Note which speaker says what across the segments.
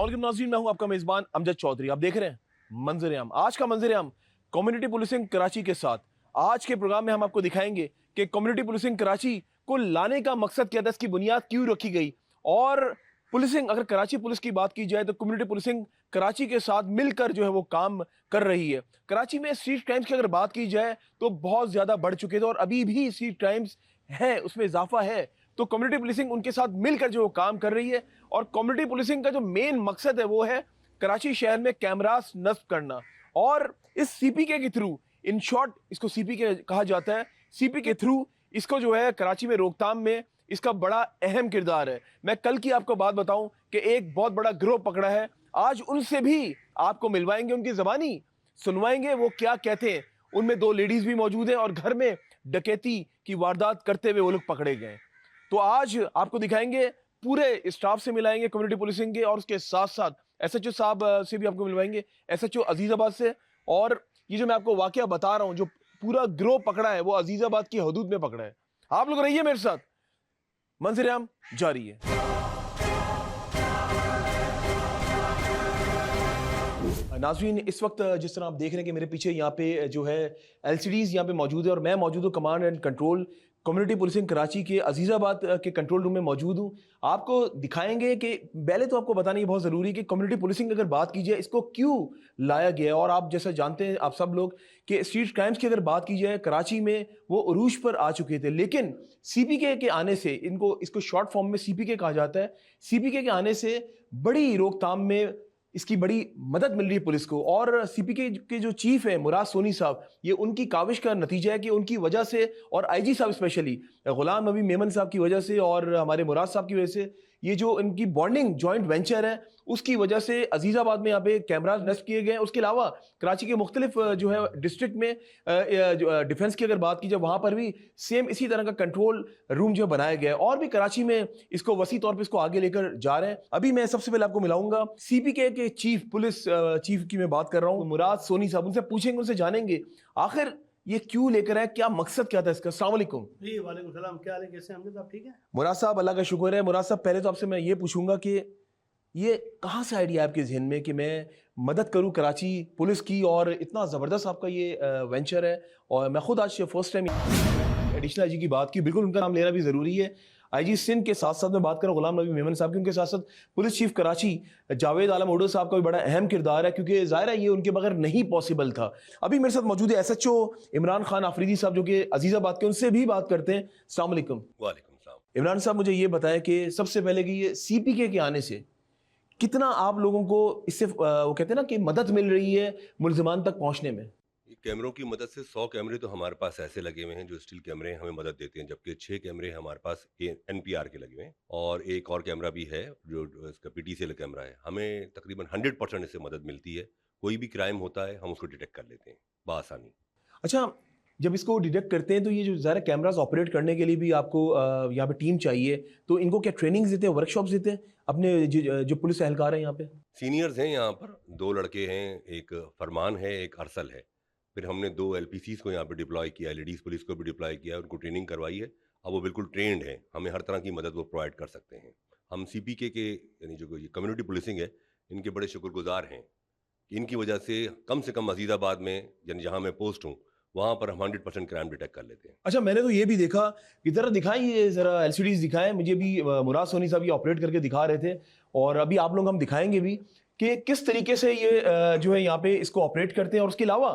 Speaker 1: अस्सलाम वालेकुम नाज़रीन, मैं हूं आपका मेज़बान अमजद चौधरी। आप देख रहे हैं मंजर आम। आज का मंजर आम कम्युनिटी पुलिसिंग कराची के साथ। आज के प्रोग्राम में हम आपको दिखाएंगे कि कम्युनिटी पुलिसिंग कराची को लाने का मकसद क्या था, इसकी बुनियाद क्यों रखी गई। और पुलिसिंग, अगर कराची पुलिस की बात की जाए तो कम्युनिटी पुलिसिंग कराची के साथ मिलकर जो है वो काम कर रही है। कराची में स्ट्रीट क्राइम्स की अगर बात की जाए तो बहुत ज़्यादा बढ़ चुके थे और अभी भी स्ट्रीट क्राइम्स है, उसमें इजाफा है। तो कम्युनिटी पुलिसिंग उनके साथ मिलकर जो काम कर रही है और कम्युनिटी पुलिसिंग का जो मेन मकसद है वो है कराची शहर में कैमरास नस्ब करना। और इस सीपीके के थ्रू, इन शॉर्ट इसको सीपीके कहा जाता है, सीपी के थ्रू इसको जो है कराची में रोकथाम में इसका बड़ा अहम किरदार है। मैं कल की आपको बात बताऊं कि एक बहुत बड़ा गिरोह पकड़ा है, आज उनसे भी आपको मिलवाएंगे, उनकी जबानी सुनवाएंगे वो क्या कहते हैं। उनमें 2 लेडीज भी मौजूद हैं और घर में डकैती की वारदात करते हुए वो लोग पकड़े गए। तो आज आपको दिखाएंगे, पूरे स्टाफ से मिलाएंगे कम्युनिटी पुलिसिंग के, और उसके साथ साथ एसएचओ साहब से भी आपको मिलवाएंगे, एसएचओ अजीजाबाद से। और ये जो मैं आपको वाकया बता रहा हूं, जो पूरा गिरोह पकड़ा है वो अजीजाबाद की हदूद में पकड़ा है। आप लोग रहिए मेरे साथ, मंजर आम जारी है। नाज़रीन, इस वक्त जिस तरह आप देख रहे हैं कि मेरे पीछे यहाँ पे जो है एलसीडीज यहाँ पे मौजूद है और मैं मौजूद हूँ command and control community policing Karachi के अजीजाबाद के कंट्रोल रूम में मौजूद हूँ। आपको दिखाएंगे कि पहले तो आपको बताना ये बहुत ज़रूरी है कि कम्युनिटी पुलिसिंग अगर बात की जाए इसको क्यों लाया गया है। और आप जैसा जानते हैं आप सब लोग कि स्ट्रीट क्राइम्स की अगर बात की जाए कराची में वो उरूज पर आ चुके थे, लेकिन सीपीके के आने से, इसको शॉर्ट फॉर्म में सीपीके कहा जाता है, सीपीके के आने से बड़ी रोकथाम में इसकी बड़ी मदद मिल रही है पुलिस को। और सीपीके के जो चीफ है मुराद सोनी साहब, ये उनकी काविश का नतीजा है कि उनकी वजह से, और आईजी साहब स्पेशली गुलाम नबी मेमन साहब की वजह से और हमारे मुराद साहब की वजह से, ये जो इनकी बॉन्डिंग जॉइंट वेंचर है उसकी वजह से अजीजाबाद में यहाँ पे कैमराज नस्ब किए गए। उसके अलावा कराची के मुख्तलिफ जो है डिस्ट्रिक्ट में डिफेंस की अगर बात की जाए वहाँ पर भी सेम इसी तरह का कंट्रोल रूम जो बनाया गया है। और भी कराची में इसको वसी तौर पर इसको आगे लेकर जा रहे हैं। अभी मैं सबसे पहले आपको मिलाऊंगा सीपीके के चीफ, पुलिस चीफ की मैं बात कर रहा हूँ, मुराद सोनी साहब। उनसे पूछेंगे, उनसे जानेंगे आखिर ये क्यों लेकर है, क्या मकसद क्या था इसका। अस्सलाम वालेकुम।
Speaker 2: जी वालेकुम सलाम, क्या हाल है, कैसे हैं हमने, आप ठीक है?
Speaker 1: मुराद साहब, अल्लाह का शुक्र है। मुराद साहब, पहले तो आपसे मैं ये पूछूंगा कि ये कहाँ से आइडिया आपके जहन में कि मैं मदद करूं कराची पुलिस की, और इतना ज़बरदस्त आपका ये वेंचर है। और मैं खुद आज फर्स्ट टाइम एडिशनल आईजी की बात की, बिल्कुल उनका नाम लेना भी ज़रूरी है। आईजी सिंध के साथ साथ मैं बात करूं गुलाम नबी मेमन साहब की, उनके साथ साथ पुलिस चीफ कराची जावेद आलम ओडो साहब का भी बड़ा अहम किरदार है, क्योंकि ज़ाहिर है ये उनके बगैर नहीं पॉसिबल था। अभी मेरे साथ मौजूद है एसएचओ इमरान खान आफरीदी साहब, जो कि अजीजाबाद के, उनसे भी बात करते हैं। अस्सलाम वालेकुम।
Speaker 3: वालेकुम सलाम।
Speaker 1: इमरान साहब, मुझे ये बताएं कि सबसे पहले कि ये सीपीके के आने से कितना आप लोगों को इससे वो कहते हैं ना कि मदद मिल रही है मुल्जिमान तक पहुंचने में।
Speaker 3: ये कैमरों की मदद से 100 कैमरे तो हमारे पास ऐसे लगे हुए हैं जो स्टिल कैमरे हमें मदद देते हैं, जबकि 6 कैमरे हमारे पास एनपीआर के लगे हुए हैं और एक और कैमरा भी है जो इसका पीटीसीएल कैमरा है। हमें तकरीबन 100% इससे मदद मिलती है। कोई भी क्राइम होता है हम उसको डिटेक्ट कर लेते हैं बआसानी।
Speaker 1: अच्छा, जब इसको डिटेक्ट करते हैं तो ये जो ज़रा कैमरास ऑपरेट करने के लिए भी आपको यहाँ पे टीम चाहिए, तो इनको क्या ट्रेनिंग्स देते हैं, वर्कशॉप्स देते हैं अपने जो पुलिस एहलकार हैं यहाँ पे?
Speaker 3: सीनियर्स हैं यहाँ पर, 2 लड़के हैं, एक फरमान है, एक अरसल है। फिर हमने 2 एलपीसीज को यहाँ पे डिप्लॉय किया है, लेडीज़ पुलिस को भी डिप्लॉय किया है, उनको ट्रेनिंग करवाई है। अब वो बिल्कुल ट्रेंड हैं, हमें हर तरह की मदद वो प्रोवाइड कर सकते हैं। हम सीपीके के यानी जो ये कम्युनिटी पुलिसिंग है, इनके बड़े शुक्रगुजार हैं कि इनकी वजह से कम अजीज़ाबाद में, यानी जहाँ मैं पोस्ट हूँ, वहाँ पर हम 100% क्राइम डिटेक्ट कर लेते हैं।
Speaker 1: अच्छा, मैंने तो ये भी देखा कि ज़रा दिखाएं, ये ज़रा एलसीडीज दिखाएं मुझे भी। मुराद सोनी साहब ये ऑपरेट करके दिखा रहे थे और अभी आप लोग हम दिखाएंगे भी कि किस तरीके से ये जो है यहाँ पे इसको ऑपरेट करते हैं। और उसके अलावा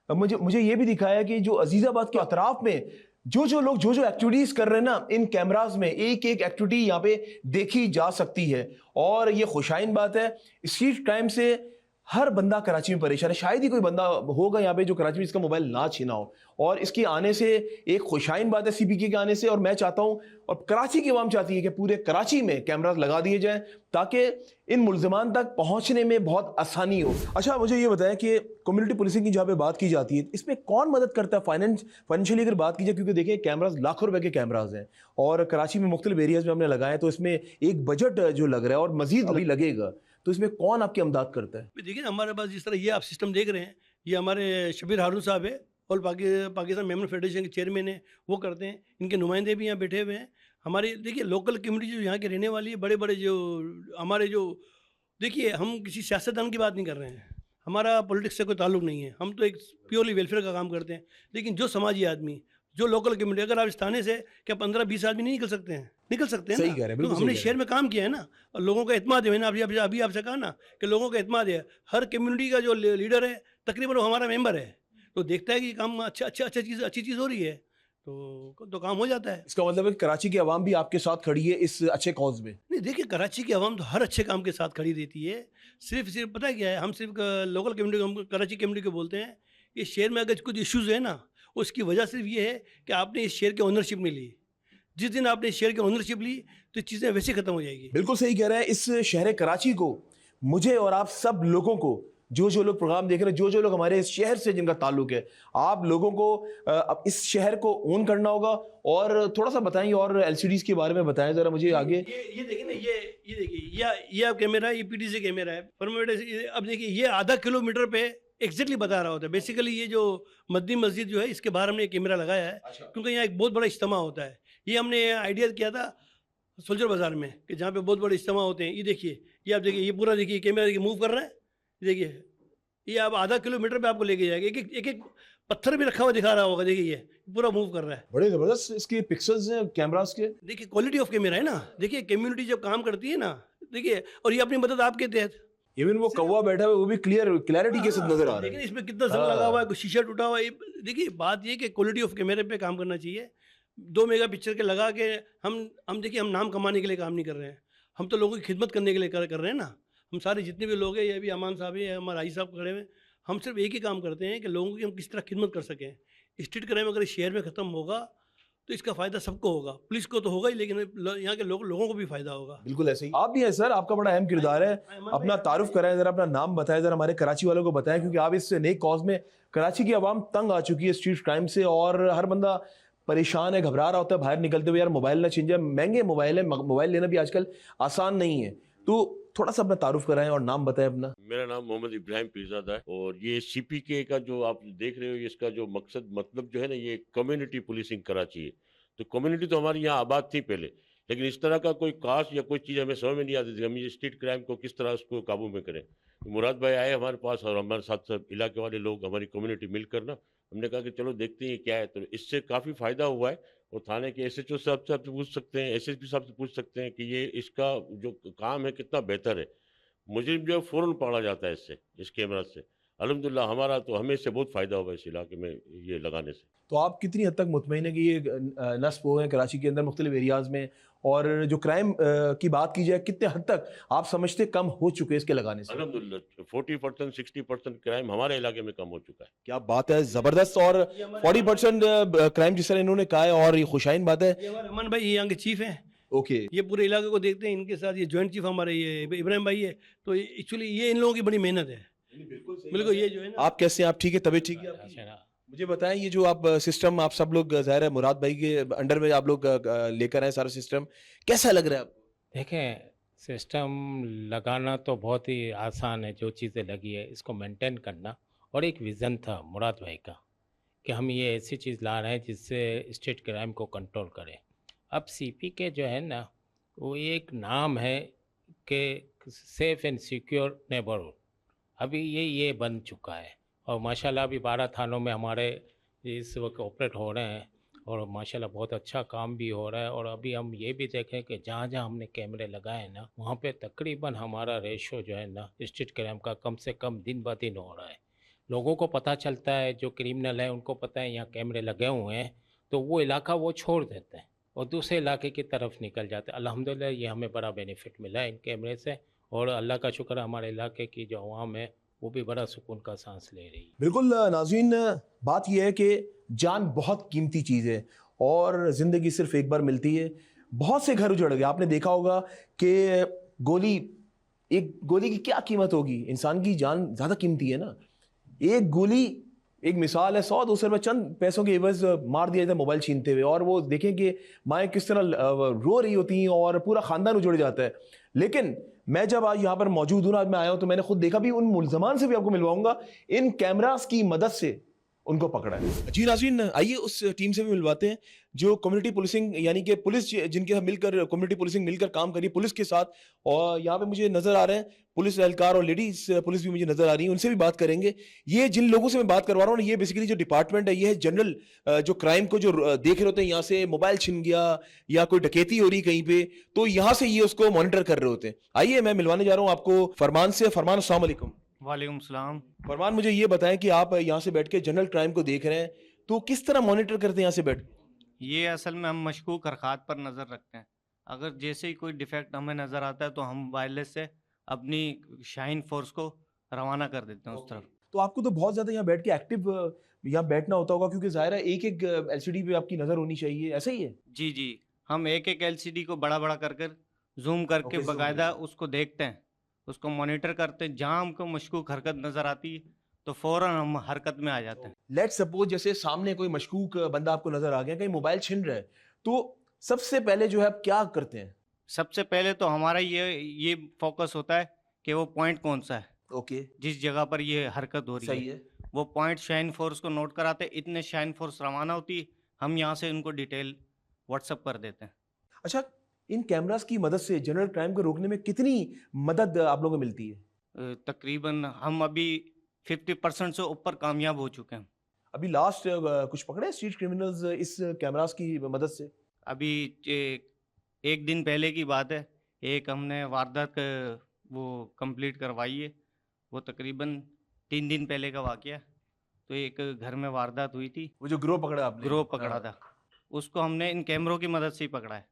Speaker 1: मुझे ये भी दिखाया कि जो अजीजाबाद के अतराफ में जो लोग जो एक्टिविटीज कर रहे हैं ना, इन कैमराज में एक एक एक्टिविटी यहाँ पे देखी जा सकती है। और ये खुशाइन बात है, स्ट्रीट क्राइम से हर बंदा कराची में परेशान है। शायद ही कोई बंदा होगा यहाँ पे जो कराची में इसका मोबाइल ना छीना हो। और इसके आने से एक खुशाइन बात है सीपीके के आने से। और मैं चाहता हूँ, और कराची की आवाम चाहती है कि पूरे कराची में कैमरास लगा दिए जाएं ताकि इन मुल्जिमान तक पहुंचने में बहुत आसानी हो। अच्छा, मुझे ये बताएं कि कम्युनिटी पुलिसिंग की जहाँ पे बात की जाती है, इसमें कौन मदद करता है फाइनेंशियली अगर बात की जाए? क्योंकि देखिए कैमरास लाखों रुपए के कैमरास हैं और कराची में मुख्तलिफ एरियाज में हमने लगाए, तो इसमें एक बजट जो लग रहा है और मजीद अभी लगेगा, तो इसमें कौन आपकी अमदाद करता है?
Speaker 2: देखिए हमारे पास जिस तरह ये आप सिस्टम देख रहे हैं, ये हमारे शबीर हारून साहब है और पाकिस्तान मेमन फेडरेशन के चेयरमैन है, वो करते हैं। इनके नुमाइंदे भी यहाँ बैठे हुए हैं। हमारे देखिए लोकल कम्युनिटी जो यहाँ के रहने वाली है, बड़े बड़े जो हमारे जो देखिए, हम किसी सियासतदान की बात नहीं कर रहे हैं, हमारा पॉलिटिक्स से कोई ताल्लुक नहीं है, हम तो एक प्योरली वेलफेयर का काम करते हैं। लेकिन जो समाजी आदमी, जो लोकल कम्युनिटी, अगर आप इस थाने से क्या 15-20 आदमी नहीं निकल सकते हैं? निकल सकते हैं
Speaker 1: सही
Speaker 2: ना।
Speaker 1: कह रहे हैं,
Speaker 2: तो
Speaker 1: बिल्कुल सही
Speaker 2: हमने
Speaker 1: कह रहे
Speaker 2: शहर में काम किया है ना, और लोगों का एतमाद है। मैंने अभी आपसे कहा ना कि लोगों का एतमाद है। हर कम्युनिटी का जो लीडर है तकरीबन वो हमारा मेंबर है, तो देखता है कि काम अच्छी चीज़ हो रही है, तो काम हो जाता है।
Speaker 1: इसका मतलब है कि कराची की आवाम भी आपके साथ खड़ी है इस अच्छे कॉज में।
Speaker 2: नहीं, देखिए, कराची की आवाम तो हर अच्छे काम के साथ खड़ी रहती है। सिर्फ पता है क्या है, हम सिर्फ लोकल कम्युनिटी को, हम कराची कम्युनिटी को बोलते हैं कि शहर में अगर कुछ इश्यूज़ है ना, उसकी वजह सिर्फ ये है कि आपने इस शहर की ओनरशिप नहीं ली। जिस दिन आपने इस शहर की ओनरशिप ली तो चीज़ें वैसे ख़त्म हो जाएगी।
Speaker 1: बिल्कुल सही कह रहे हैं। इस शहर कराची को, मुझे और आप सब लोगों को, जो लोग प्रोग्राम देख रहे हैं, जो लोग हमारे इस शहर से जिनका ताल्लुक है, आप लोगों को अब इस शहर को ओन करना होगा। और थोड़ा सा बताएं और एलसीडीज के बारे में बताएं जरा मुझे आगे।
Speaker 2: ये देखिए ना, ये देखिए, ये आप कैमरा है, ये पीटीसी कैमरा है परमानेंट। अब देखिए, ये आधा किलोमीटर पे एग्जैक्टली बता रहा होता है। बेसिकली ये जो मद्दी मस्जिद जो है, इसके बाहर हमने एक कैमरा लगाया है, क्योंकि यहाँ एक बहुत बड़ा इज्तिमा होता है। ये हमने आइडिया किया था सोल्जर बाजार में, कि जहाँ पे बहुत बड़े इज्तिमा होते हैं। ये देखिए, ये आप देखिए, ये पूरा देखिए, कैमरा देखिए मूव कर रहा है। देखिए, ये आप आधा किलोमीटर पे आपको लेके जाएगा। एक पत्थर भी रखा हुआ दिखा रहा होगा, देखिए, ये पूरा मूव कर रहा है।
Speaker 1: बड़े जबरदस्त इसके पिक्सल्स हैं कैमरास के।
Speaker 2: देखिए, क्वालिटी ऑफ कैमरा है ना। देखिए, कम्युनिटी जब काम करती है ना, देखिए, और ये अपनी मदद आपके तहत।
Speaker 1: इवन वो कौवा बैठा हुआ है, वो भी क्लैरिटी के साथ नजर आ रहा
Speaker 2: लेकिन
Speaker 1: है।
Speaker 2: इसमें कितना जंग लगा हुआ है, कुछ शीशा टूटा हुआ है। देखिए, बात ये कि क्वालिटी ऑफ कैमरे पे काम करना चाहिए। 2 मेगा पिक्चर के लगा के हम देखिए, हम नाम कमाने के लिए काम नहीं कर रहे हैं, हम तो लोगों की खिदमत करने के लिए कर रहे हैं ना। हम सारे जितने भी लोग हैं, ये भी अमान साहब है, हमारे आई साहब खड़े हुए, हम सिर्फ एक ही काम करते हैं कि लोगों की हम किस तरह खिदमत कर सकें। स्ट्रीट क्राइम अगर इस शहर में ख़त्म होगा तो इसका फ़ायदा सबको होगा, पुलिस को तो होगा ही, लेकिन यहाँ के लोगों को भी फ़ायदा होगा।
Speaker 1: बिल्कुल ऐसे ही आप भी हैं सर, आपका बड़ा अहम किरदार है। अपना तारुफ कराएं जरा, अपना नाम बताएं जरा, हमारे कराची वालों को बताएं, क्योंकि आप इस नई कॉज में, कराची की आवाम तंग आ चुकी है स्ट्रीट क्राइम से, और हर बंदा परेशान है, घबरा रहा होता है बाहर निकलते हुए, यार मोबाइल ना छीन जाए। महंगे मोबाइल है, मोबाइल लेना भी आजकल आसान नहीं है। तो थोड़ा सा अपना तारुफ कराएं और नाम बताएं अपना।
Speaker 4: मेरा नाम मोहम्मद इब्राहिम पीरजादा है, और ये सीपीके का जो आप देख रहे हो, इसका जो मकसद मतलब जो है ना, ये कम्युनिटी पुलिसिंग कराची है। तो कम्युनिटी तो हमारी यहाँ आबाद थी पहले, लेकिन इस तरह का कोई कास या कोई चीज़ हमें समझ में नहीं आती थी हम ये स्ट्रीट क्राइम को किस तरह उसको काबू में करें। तो मुराद भाई आए हमारे पास, और हमारे साथ सब इलाके वाले लोग, हमारी कम्युनिटी मिलकर ना, हमने कहा कि चलो देखते हैं क्या है। तो इससे काफ़ी फ़ायदा हुआ है, और थाने के एसएचओ साहब से पूछ सकते हैं, एसएसपी साहब से पूछ सकते हैं कि ये इसका जो काम है कितना बेहतर है। मुजरिम जो है फ़ौरन पकड़ा जाता है इससे, इस कैमरा से। अल्हम्दुलिल्लाह हमारा तो हमें इससे बहुत फ़ायदा हुआ इस इलाके में ये लगाने से।
Speaker 1: तो आप कितनी हद तक मुतमईन है कि ये नस्ब हो गए कराची के अंदर मुख्तलिफ एरियाज में, और जो क्राइम की बात की जाए, कितने हद तक आप समझते कम हो चुके हैं इसके लगाने से?
Speaker 4: अल्हम्दुलिल्लाह 40% 60% क्राइम हमारे इलाके में कम हो चुका है।
Speaker 1: क्या बात है, जबरदस्त। और 40% क्राइम जिस तरह इन्होंने कहा है, और ये खुशाइन बात है।
Speaker 2: ये हमारे अमन भाई, ये यहाँ के चीफ हैं,
Speaker 1: ओके,
Speaker 2: ये पूरे इलाके को देखते हैं। इनके साथ ये जॉइंट चीफ हमारे ये इब्राहिम भाई है। तो एक्चुअली ये इन लोगों की बड़ी मेहनत है। बिल्कुल, ये जो है ना।
Speaker 1: आप कैसे हैं? आप ठीक है? तबीयत ठीक है आपकी? मुझे बताएं, ये जो आप सिस्टम, आप सब लोग ज़ाहिर है मुराद भाई के अंडर में आप लोग लेकर आए सारा सिस्टम, कैसा लग रहा है आपको?
Speaker 5: देखें, सिस्टम लगाना तो बहुत ही आसान है, जो चीज़ें लगी है इसको मेंटेन करना। और एक विज़न था मुराद भाई का कि हम ये ऐसी चीज़ ला रहे हैं जिससे स्ट्रीट क्राइम को कंट्रोल करें। अब सीपी के जो है ना, वो एक नाम है कि सेफ़ एंड सिक्योर नेबरहुड, अभी ये बन चुका है। और माशाल्लाह अभी 12 थानों में हमारे इस वक्त ऑपरेट हो रहे हैं, और माशाल्लाह बहुत अच्छा काम भी हो रहा है। और अभी हम ये भी देखें कि जहाँ जहाँ हमने कैमरे लगाए ना, वहाँ पे तकरीबन हमारा रेशो जो है ना स्ट्रीट क्राइम का कम से कम दिन ब दिन हो रहा है। लोगों को पता चलता है, जो क्रिमिनल है उनको पता है यहाँ कैमरे लगे हुए हैं, तो वो इलाका वो छोड़ देते हैं और दूसरे इलाके की तरफ निकल जाते हैं। अल्हम्दुलिल्लाह ये हमें बड़ा बेनिफिट मिला है इन कैमरे से, और अल्लाह का शुक्र है हमारे इलाके की जो अवाम है वो भी बड़ा सुकून का सांस ले रही है।
Speaker 1: बिल्कुल नाज़रीन, बात यह है कि जान बहुत कीमती चीज़ है, और ज़िंदगी सिर्फ एक बार मिलती है। बहुत से घर उजड़ गए, आपने देखा होगा कि एक गोली की क्या कीमत होगी, इंसान की जान ज़्यादा कीमती है ना। एक गोली एक मिसाल है, 100-200 रुपये चंद पैसों के एवज मार दिया जाता है मोबाइल छीनते हुए, और वो देखें कि माएँ किस तरह रो रही होती हैं और पूरा ख़ानदान उजड़ जाता है। लेकिन मैं जब आज यहाँ पर मौजूद हूँ, आज मैं आया हूँ, तो मैंने खुद देखा भी, उन मुलजमान से भी आपको मिलवाऊंगा। इन कैमरास की मदद से उनको पकड़ा है। जी नाज़रीन, आइए उस टीम से भी मिलवाते हैं जो कम्युनिटी पुलिसिंग यानी कि पुलिस जिनके साथ मिलकर कम्युनिटी पुलिसिंग मिलकर काम करी पुलिस के साथ। और यहाँ पे मुझे नजर आ रहे हैं पुलिस एहलकार और लेडीज पुलिस भी मुझे नजर आ रही है, उनसे भी बात करेंगे। ये जिन लोगों से मैं बात करवा रहा हूँ ये बेसिकली जो डिपार्टमेंट है ये है जनरल, जो क्राइम को जो देख रहे होते हैं, यहाँ से मोबाइल छिन गया या कोई डकैती हो रही कहीं पे, तो यहाँ से ये उसको मॉनिटर कर रहे होते हैं। आइए मैं मिलवाने जा रहा हूँ आपको फरमान से। फरमान, अस्सलाम वालेकुम।
Speaker 6: वालेकुम सलाम।
Speaker 1: फरमान, मुझे ये बताएं कि आप यहाँ से बैठ के जनरल क्राइम को देख रहे हैं तो किस तरह मॉनिटर करते हैं यहाँ से बैठ के?
Speaker 6: ये असल में हम मशकूक हरकत पर नज़र रखते हैं। अगर जैसे ही कोई डिफेक्ट हमें नज़र आता है तो हम वायरलेस से अपनी शाइन फोर्स को रवाना कर देते हैं उस तरफ।
Speaker 1: तो आपको तो बहुत ज्यादा यहाँ बैठ के एक्टिव यहाँ बैठना होता होगा क्योंकि जाहिर है एक एक एलसीडी पे आपकी नजर होनी चाहिए, ऐसा ही है?
Speaker 6: जी जी, हम एक एक एलसीडी को बड़ा बड़ा कर जूम करके
Speaker 1: Okay, zoom
Speaker 6: बाकायदा
Speaker 1: करके।
Speaker 6: उसको देखते हैं, उसको मॉनिटर करते हैं। जहाँ हमको मशकूक हरकत नज़र आती है तो फ़ौरन हम हरकत में आ जाते हैं।
Speaker 1: लेट्स सपोज जैसे सामने कोई मशकूक बंदा आपको नजर आ गया, कहीं मोबाइल छिन रहा है, तो सबसे पहले जो है आप क्या करते हैं?
Speaker 6: सबसे पहले तो हमारा ये फोकस होता है कि वो पॉइंट कौन सा है
Speaker 1: ओके,
Speaker 6: जिस जगह पर ये हरकत हो रही
Speaker 1: सही
Speaker 6: है।
Speaker 1: है।
Speaker 6: वो पॉइंट शाइन फोर्स को नोट कराते, इतने शाइन फोर्स रवाना होती है, हम यहाँ से उनको डिटेल व्हाट्सअप कर देते हैं।
Speaker 1: अच्छा, इन कैमरास की मदद से जनरल क्राइम को रोकने में कितनी मदद आप लोगों को मिलती है?
Speaker 6: तकरीबन हम अभी 50% से ऊपर कामयाब हो चुके हैं।
Speaker 1: अभी लास्ट कुछ पकड़े स्ट्रीट क्रिमिनल्स इस कैमरास की मदद से?
Speaker 6: अभी एक दिन पहले की बात है, एक हमने वारदात वो कंप्लीट करवाई है। वो तकरीबन 3 दिन पहले का वाकया है। तो एक घर में वारदात हुई थी,
Speaker 1: वो जो ग्रोह पकड़ा आपने?
Speaker 6: ग्रोह पकड़ा
Speaker 1: हाँ।
Speaker 6: था, उसको हमने इन कैमरों की मदद से ही पकड़ा है।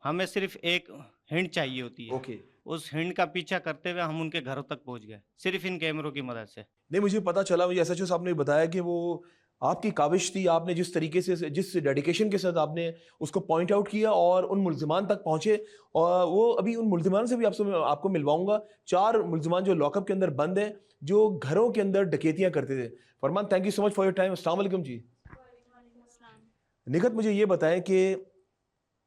Speaker 6: हमें सिर्फ एक हिंट चाहिए होती है,
Speaker 1: ओके।
Speaker 6: उस हिंट का पीछा करते हुए हम उनके घरों तक पहुंच गए, सिर्फ इन कैमरों की मदद से।
Speaker 1: नहीं, मुझे पता चला, मुझे एसएचओ साहब ने बताया कि वो आपकी काविश थी, आपने जिस तरीके से जिस डेडिकेशन के साथ आपने उसको पॉइंट आउट किया और उन मुल्जिमान तक पहुंचे। और वो अभी उन मुल्जिमान से भी आपको मिलवाऊंगा। 4 मुल्जिमान जो लॉकअप के अंदर बंद हैं, जो घरों के अंदर डकैतियां करते थे। Farman, thank you so much for your time. अस्सलाम वालेकुम जी। निखत, मुझे ये बताएं कि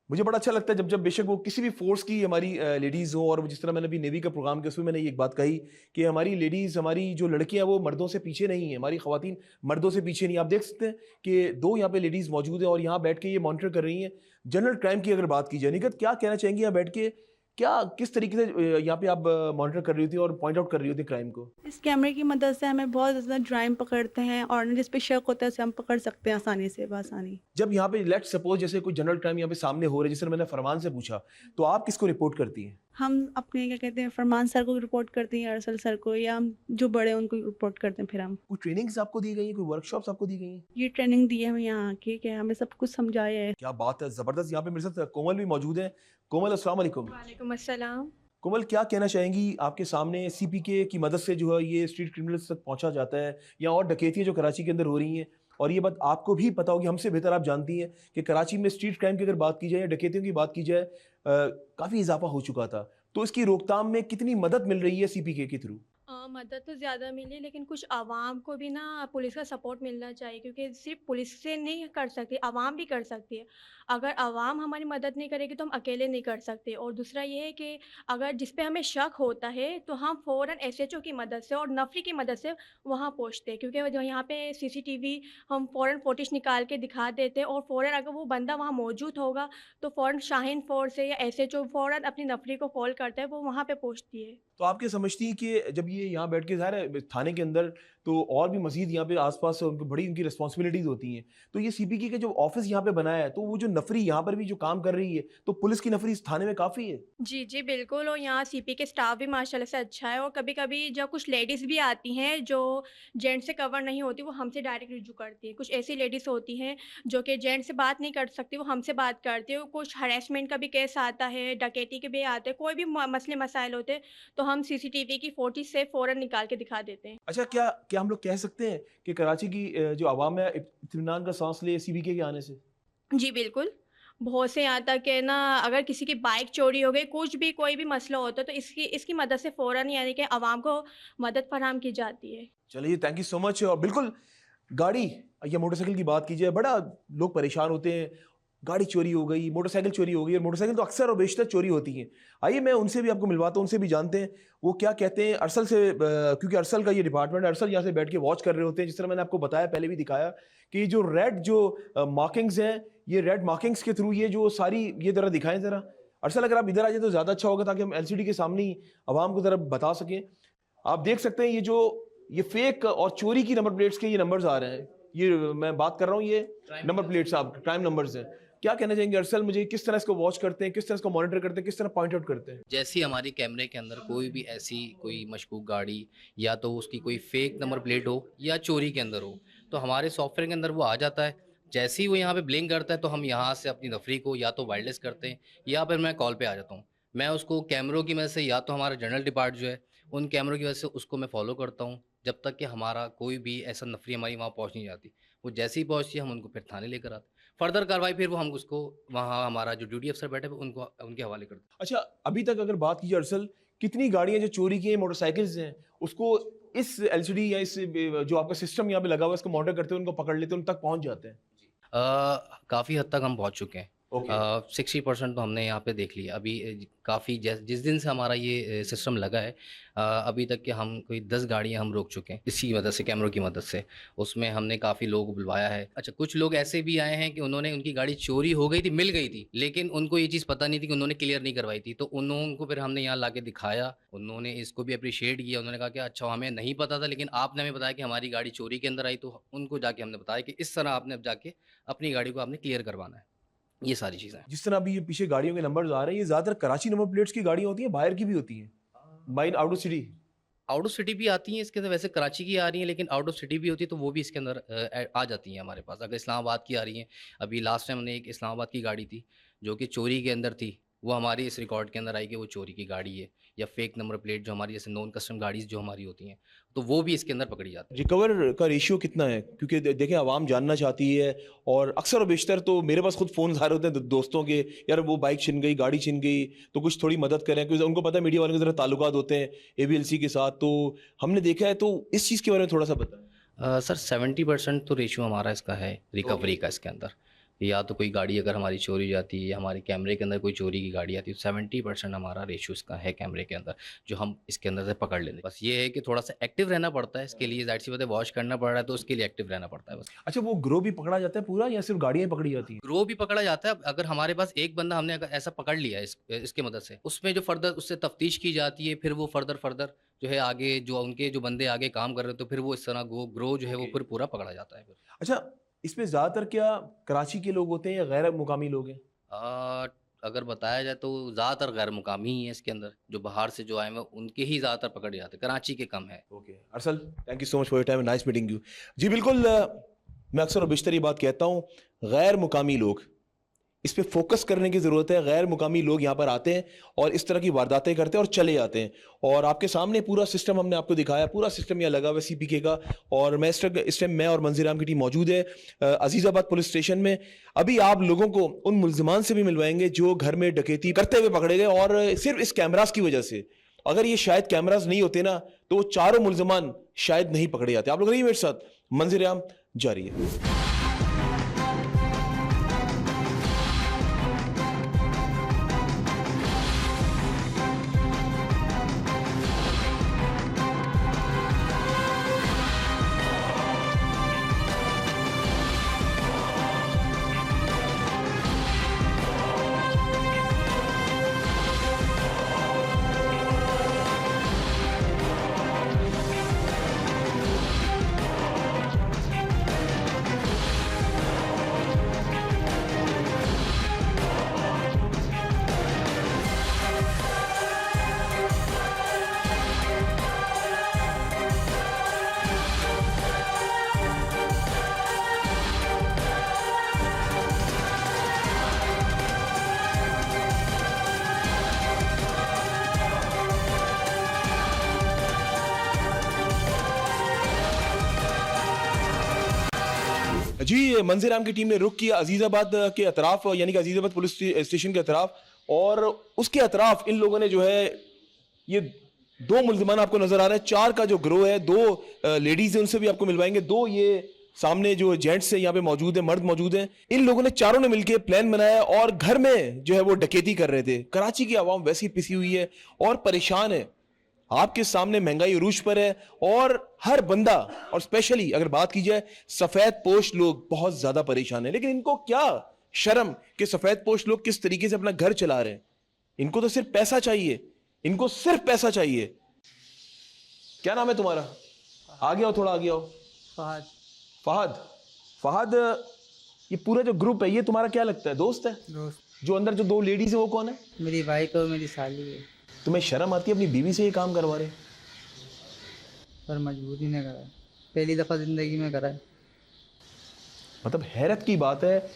Speaker 1: मुझे बड़ा अच्छा लगता है जब बेशक वो किसी भी फोर्स की हमारी लेडीज़ हो, और जिस तरह मैंने अभी नेवी का प्रोग्राम किया उसमें मैंने एक बात कही कि हमारी लेडीज़, हमारी जो लड़कियां वो मर्दों से पीछे नहीं है, हमारी ख़वातीन मर्दों से पीछे नहीं। आप देख सकते हैं कि 2 यहाँ पे लेडीज़ मौजूद हैं और यहाँ बैठ के ये मॉनिटर कर रही हैं जनरल क्राइम की। अगर बात की जाए, निखत क्या कहना चाहेंगे यहाँ बैठ के, क्या किस तरीके से यहाँ पे आप मॉनिटर कर रही होती और पॉइंट आउट कर रही होती क्राइम को?
Speaker 7: इस कैमरे की मदद से हमें बहुत ज़्यादा क्राइम पकड़ते हैं और जिस पे शक होता है उसे हम पकड़ सकते हैं आसानी से, बआसानी।
Speaker 1: जब यहाँ पे लेट्स सपोज जैसे कोई जनरल क्राइम यहाँ पे सामने हो रहा है, जैसे मैंने फरमान से पूछा, तो आप किसको रिपोर्ट करती हैं?
Speaker 7: हम अपने क्या कहते हैं फरमान सर को रिपोर्ट करते हैं, अरसल सर को, या हम जो बड़े हैं उनको रिपोर्ट करते हैं। फिर हम
Speaker 1: कोई ट्रेनिंग्स आपको दी गई है, कोई वर्कशॉप्स आपको दी गई हैं?
Speaker 7: ये ट्रेनिंग दी है हमें यहाँ आके कि हमें सब कुछ समझाया है।
Speaker 1: क्या बात है, जबरदस्त। यहाँ पे मेरे साथ कोमल भी मौजूद है। कोमल, अस्सलाम वालेकुम।
Speaker 8: वालेकुम अस्सलाम।
Speaker 1: कोमल, क्या कहना चाहेंगी, आपके सामने सीपीके की मदद से जो है ये स्ट्रीट क्रिमिनल्स तक पहुंचा जाता है या और डकैतियां जो कराची के अंदर हो रही हैं, और ये बात आपको भी पता होगी, हमसे बेहतर आप जानती हैं कि कराची में स्ट्रीट क्राइम की अगर बात की जाए या डकैतियों की बात की जाए काफ़ी इजाफा हो चुका था, तो इसकी रोकथाम में कितनी मदद मिल रही है सीपीके के थ्रू?
Speaker 8: मदद तो ज़्यादा मिली, लेकिन कुछ आवाम को भी ना पुलिस का सपोर्ट मिलना चाहिए, क्योंकि सिर्फ पुलिस से नहीं कर सकती, आवाम भी कर सकती है। अगर आवाम हमारी मदद नहीं करेगी तो हम अकेले नहीं कर सकते। और दूसरा ये है कि अगर जिस पे हमें शक होता है तो हम फ़ौरन एसएचओ की मदद से और नफरी की मदद से वहाँ पहुँचते हैं, क्योंकि जो यहाँ पे सीसीटीवी हम फ़ौरन फुटेज निकाल के दिखा देते हैं, और फ़ौरन अगर वो बंदा वहाँ मौजूद होगा तो फ़ौरन शाहीन फोर्स से या एसएचओ फ़ौरन अपनी नफरी को कॉल करता है, वो वहाँ पे पहुँचती है।
Speaker 1: तो आप क्या समझती हैं कि जब ये यहाँ बैठ के ज़ाहिर है थाने के अंदर तो और भी मजीद यहाँ पे आसपास उनको बड़ी उनकी रिस्पॉन्सिबिलिटीज़ होती हैं, तो ये सीपीके का जो ऑफिस यहाँ पे बनाया है, तो वो जो नफरी यहाँ पर भी जो काम कर रही है, तो पुलिस की नफरी इस थाने में काफ़ी है?
Speaker 8: जी जी बिल्कुल। और यहाँ सीपी के स्टाफ भी माशाल्लाह से अच्छा है, और कभी कभी जब कुछ लेडीज़ भी आती हैं जो जेंट्स से कवर नहीं होती, वो हमसे डायरेक्ट रिजू करती है। कुछ ऐसी लेडीज़ होती हैं जो कि जेंट्स से बात नहीं कर सकती, वो हमसे बात करती है। कुछ हरेसमेंट का भी केस आता है, डकैती के भी आते हैं, कोई भी मसले मसाइल होते हैं तो हम सीसीटीवी की फुटेज से फ़ौरन निकाल के दिखा देते हैं।
Speaker 1: अच्छा, क्या क्या हम लोग कह सकते हैं कि कराची की जो आवाम है इत्मीनान का सांस ले सीपीके के आने से?
Speaker 8: जी बिल्कुल। बहुत से यहाँ तक है ना, अगर किसी की बाइक चोरी हो गई, कुछ भी कोई भी मसला होता है तो इसकी मदद से फ़ौरन यानी कि आवाम को मदद फराहम की जाती है।
Speaker 1: चलिए, थैंक यू सो मच। और बिल्कुल गाड़ी या मोटरसाइकिल की बात की जाए, बड़ा लोग परेशान होते हैं गाड़ी चोरी हो गई, मोटरसाइकिल चोरी हो गई, और मोटरसाइकिल तो अक्सर और बेशतर चोरी होती हैं। आइए मैं उनसे भी आपको मिलवाता हूँ, उनसे भी जानते हैं वो क्या कहते हैं। अरसल से क्योंकि अरसल का ये डिपार्टमेंट, अरसल यहाँ से बैठ के वॉच कर रहे होते हैं। जिस तरह मैंने आपको बताया, पहले भी दिखाया कि जो रेड जो मार्किंग्स हैं, ये रेड मार्किंग्स के थ्रू ये जो सारी ये जरा दिखाएं जरा। अरसल अगर आप इधर आ जाए तो ज़्यादा अच्छा होगा, ताकि हम LCD के सामने ही आवाम को जरा बता सकें। आप देख सकते हैं ये फेक और चोरी की नंबर प्लेट्स के ये नंबर्स आ रहे हैं। ये मैं बात कर रहा हूँ, ये नंबर प्लेट्स आप क्राइम नंबर्स हैं। क्या कहना चाहेंगे अरसल, मुझे किस तरह इसको वॉच करते हैं, किस तरह इसको मॉनिटर करते हैं, किस तरह पॉइंट आउट करते हैं?
Speaker 9: जैसे ही हमारे कैमरे के अंदर कोई भी ऐसी कोई मशकूक गाड़ी या तो उसकी कोई फेक नंबर प्लेट हो या चोरी के अंदर हो, तो हमारे सॉफ्टवेयर के अंदर वो आ जाता है। जैसे ही वो यहाँ पे ब्लिंक करता है तो हम यहाँ से अपनी नफरी को या तो वायरलेस करते हैं या फिर मैं कॉल पे आ जाता हूँ। मैं उसको कैमरों की मदद से या तो हमारा जनरल डिपार्ट जो है उन कैमरों की वजह से उसको मैं फॉलो करता हूँ, जब तक कि हमारा कोई भी ऐसा नफरी हमारी वहाँ पहुँच नहीं जाती। वो जैसे ही पहुँचती है हम उनको फिर थाने लेकर आते हैं। फर्दर कार्रवाई फिर वो हम उसको वहाँ हमारा जो ड्यूटी अफसर बैठे हुए उनको उनके हवाले करते हैं।
Speaker 1: अच्छा, अभी तक अगर बात कीजिए अरसल, कितनी गाड़ियां जो चोरी की हैं, मोटरसाइकिल्स हैं, उसको इस LCD या इस जो आपका सिस्टम यहाँ पे लगा हुआ है, इसको मॉनिटर करते हैं, उनको पकड़ लेते हैं, उन तक पहुंच जाते हैं?
Speaker 9: काफ़ी हद तक हम पहुँच चुके हैं। 60% तो हमने यहाँ पे देख लिया अभी। काफ़ी जिस दिन से हमारा ये सिस्टम लगा है अभी तक के हम कोई 10 गाड़ियाँ हम रोक चुके हैं इसी मदद से, कैमरों की मदद से। उसमें हमने काफ़ी लोगों को बुलवाया है। अच्छा, कुछ लोग ऐसे भी आए हैं कि उन्होंने उनकी गाड़ी चोरी हो गई थी, मिल गई थी, लेकिन उनको ये चीज़ पता नहीं थी कि उन्होंने क्लियर नहीं करवाई थी। तो उनको फिर हमने यहाँ ला के दिखाया, उन्होंने इसको भी अप्रिशिएट किया। उन्होंने कहा कि अच्छा हमें नहीं पता था, लेकिन आपने हमें बताया कि हमारी गाड़ी चोरी के अंदर आई। तो उनको जाके हमने बताया कि इस तरह आपने अब जाके अपनी गाड़ी को आपने क्लियर करवाना है। ये सारी चीज़ें।
Speaker 1: जिस तरह अभी ये पीछे गाड़ियों के नंबर्स आ रहे हैं, ये ज्यादातर कराची नंबर प्लेट्स की गाड़ियां होती हैं, बाहर की भी होती हैं, बाइन out of city.
Speaker 9: Out of city भी आती हैं इसके अंदर, वैसे कराची की आ रही हैं, लेकिन आउट ऑफ सिटी भी होती है तो वो भी इसके अंदर आ जाती हैं हमारे पास। अगर इस्लामाबाद की आ रही हैं, अभी लास्ट टाइम हमने एक इस्लामाबाद की गाड़ी थी जो कि चोरी के अंदर थी, वो हमारी इस रिकॉर्ड के अंदर आई कि वो चोरी की गाड़ी है। या फेक नंबर प्लेट जो हमारी जैसे नॉन कस्टम गाड़ीज जो हमारी होती हैं, तो वो भी इसके अंदर पकड़ी जाती है।
Speaker 1: रिकवर का रेशियो कितना है? क्योंकि देखें आवाम जानना चाहती है, और अक्सर और बेशतर तो मेरे पास खुद फ़ोन आ रहे होते हैं दोस्तों के, यार वो बाइक छिन गई, गाड़ी छिन गई, तो कुछ थोड़ी मदद करें, क्योंकि उनको पता है मीडिया वालों के ज़रा ताल्लुकात होते हैं ABLC के साथ। तो हमने देखा है, तो इस चीज़ के बारे में थोड़ा सा बताएं।
Speaker 9: सर 70% तो रेशियो हमारा इसका है रिकवरी का इसके अंदर। या तो कोई गाड़ी अगर हमारी चोरी हो जाती है या हमारे कैमरे के अंदर कोई चोरी की गाड़ी आती है, तो 70% हमारा रेशियो इसका है कैमरे के अंदर, जो हम इसके अंदर से पकड़ लेते हैं। बस ये है कि थोड़ा सा एक्टिव रहना पड़ता है इसके लिए, जाहिर सी बात है वॉच करना पड़ रहा है तो उसके लिए एक्टिव रहना पड़ता है बस।
Speaker 1: अच्छा, वो ग्रो भी पकड़ा जाता है पूरा, या सिर्फ गाड़ियाँ पकड़ी जाती हैं?
Speaker 9: ग्रो भी पकड़ा जाता है। अगर हमारे पास एक बंदा हमने अगर ऐसा पकड़ लिया है इसके मदद से, उसमें जो फर्दर उससे तफ्तीश की जाती है, फिर वो फर्दर जो है आगे जो उनके जो बंदे आगे काम कर रहे हैं, तो फिर वो इस तरह ग्रो जो है वो फिर पूरा पकड़ा जाता है फिर।
Speaker 1: अच्छा, इसमें ज़्यादातर क्या कराची के लोग होते हैं या गैर मुकामी लोग हैं?
Speaker 9: अगर बताया जाए तो ज़्यादातर गैर मुकामी ही है इसके अंदर, जो बाहर से जो आए हैं उनके ही ज़्यादातर पकड़े जाते हैं, कराची के कम है।
Speaker 1: Okay Arsal, thank you so much for your time, nice meeting you. जी बिल्कुल, मैं अक्सर और बेशतर ये बात कहता हूँ, गैर मुकामी लोग, इस पे फोकस करने की ज़रूरत है। गैर मुकामी लोग यहाँ पर आते हैं और इस तरह की वारदातें करते हैं और चले जाते हैं। और आपके सामने पूरा सिस्टम हमने आपको दिखाया, पूरा सिस्टम यहाँ लगा हुआ है CPK का। और मैं इस टाइम मैं और मंजीर आम की टीम मौजूद है अजीज़ाबाद पुलिस स्टेशन में। अभी आप लोगों को उन मुल्ज़िमान से भी मिलवाएंगे जो घर में डकैती करते हुए पकड़े गए, और सिर्फ इस कैमरास की वजह से। अगर ये शायद कैमरास नहीं होते ना, तो वो चारों मुल्ज़िमान शायद नहीं पकड़े जाते। आप लोग रहिए मेरे साथ, मंजीर आम जारी है। जी, मंजीर आम की टीम ने रुख किया अजीज़ाबाद के अतराफ, यानी कि अजीज़ाबाद पुलिस स्टेशन के अतराफ, और उसके अतराफ इन लोगों ने जो है ये 2 मुल्ज़िमान आपको नजर आ रहे हैं। 4 का जो ग्रोह है, 2 लेडीज हैं, उनसे भी आपको मिलवाएंगे। 2 ये सामने जो जेंट्स है यहाँ पे मौजूद है, मर्द मौजूद हैं, इन लोगों ने चारों ने मिलकर प्लान बनाया और घर में जो है वो डकैती कर रहे थे। कराची की आवाम वैसी पिसी हुई है और परेशान है, आपके सामने महंगाई उरूज पर है और हर बंदा, और स्पेशली अगर बात की जाए सफेद पोश लोग बहुत ज्यादा परेशान है। लेकिन इनको क्या शर्म कि सफेद पोश लोग किस तरीके से अपना घर चला रहे हैं। इनको तो सिर्फ पैसा चाहिए, इनको सिर्फ पैसा चाहिए। क्या नाम है तुम्हारा? आगे आओ, थोड़ा आगे आओ।
Speaker 10: फहद।
Speaker 1: फहद, फहद, ये पूरा जो ग्रुप है ये तुम्हारा क्या लगता है, दोस्त है?
Speaker 10: दोस्त।
Speaker 1: जो अंदर जो दो लेडीज है वो कौन है?
Speaker 10: मेरी वाइफ और मेरी साली है।
Speaker 1: तुम्हें शर्म आती है अपनी बीवी से ये काम करवा रहे?
Speaker 10: पर मजबूरी ने करा है, पहली दफ़ा ज़िंदगी में करा है।
Speaker 1: मतलब हैरत की बात है,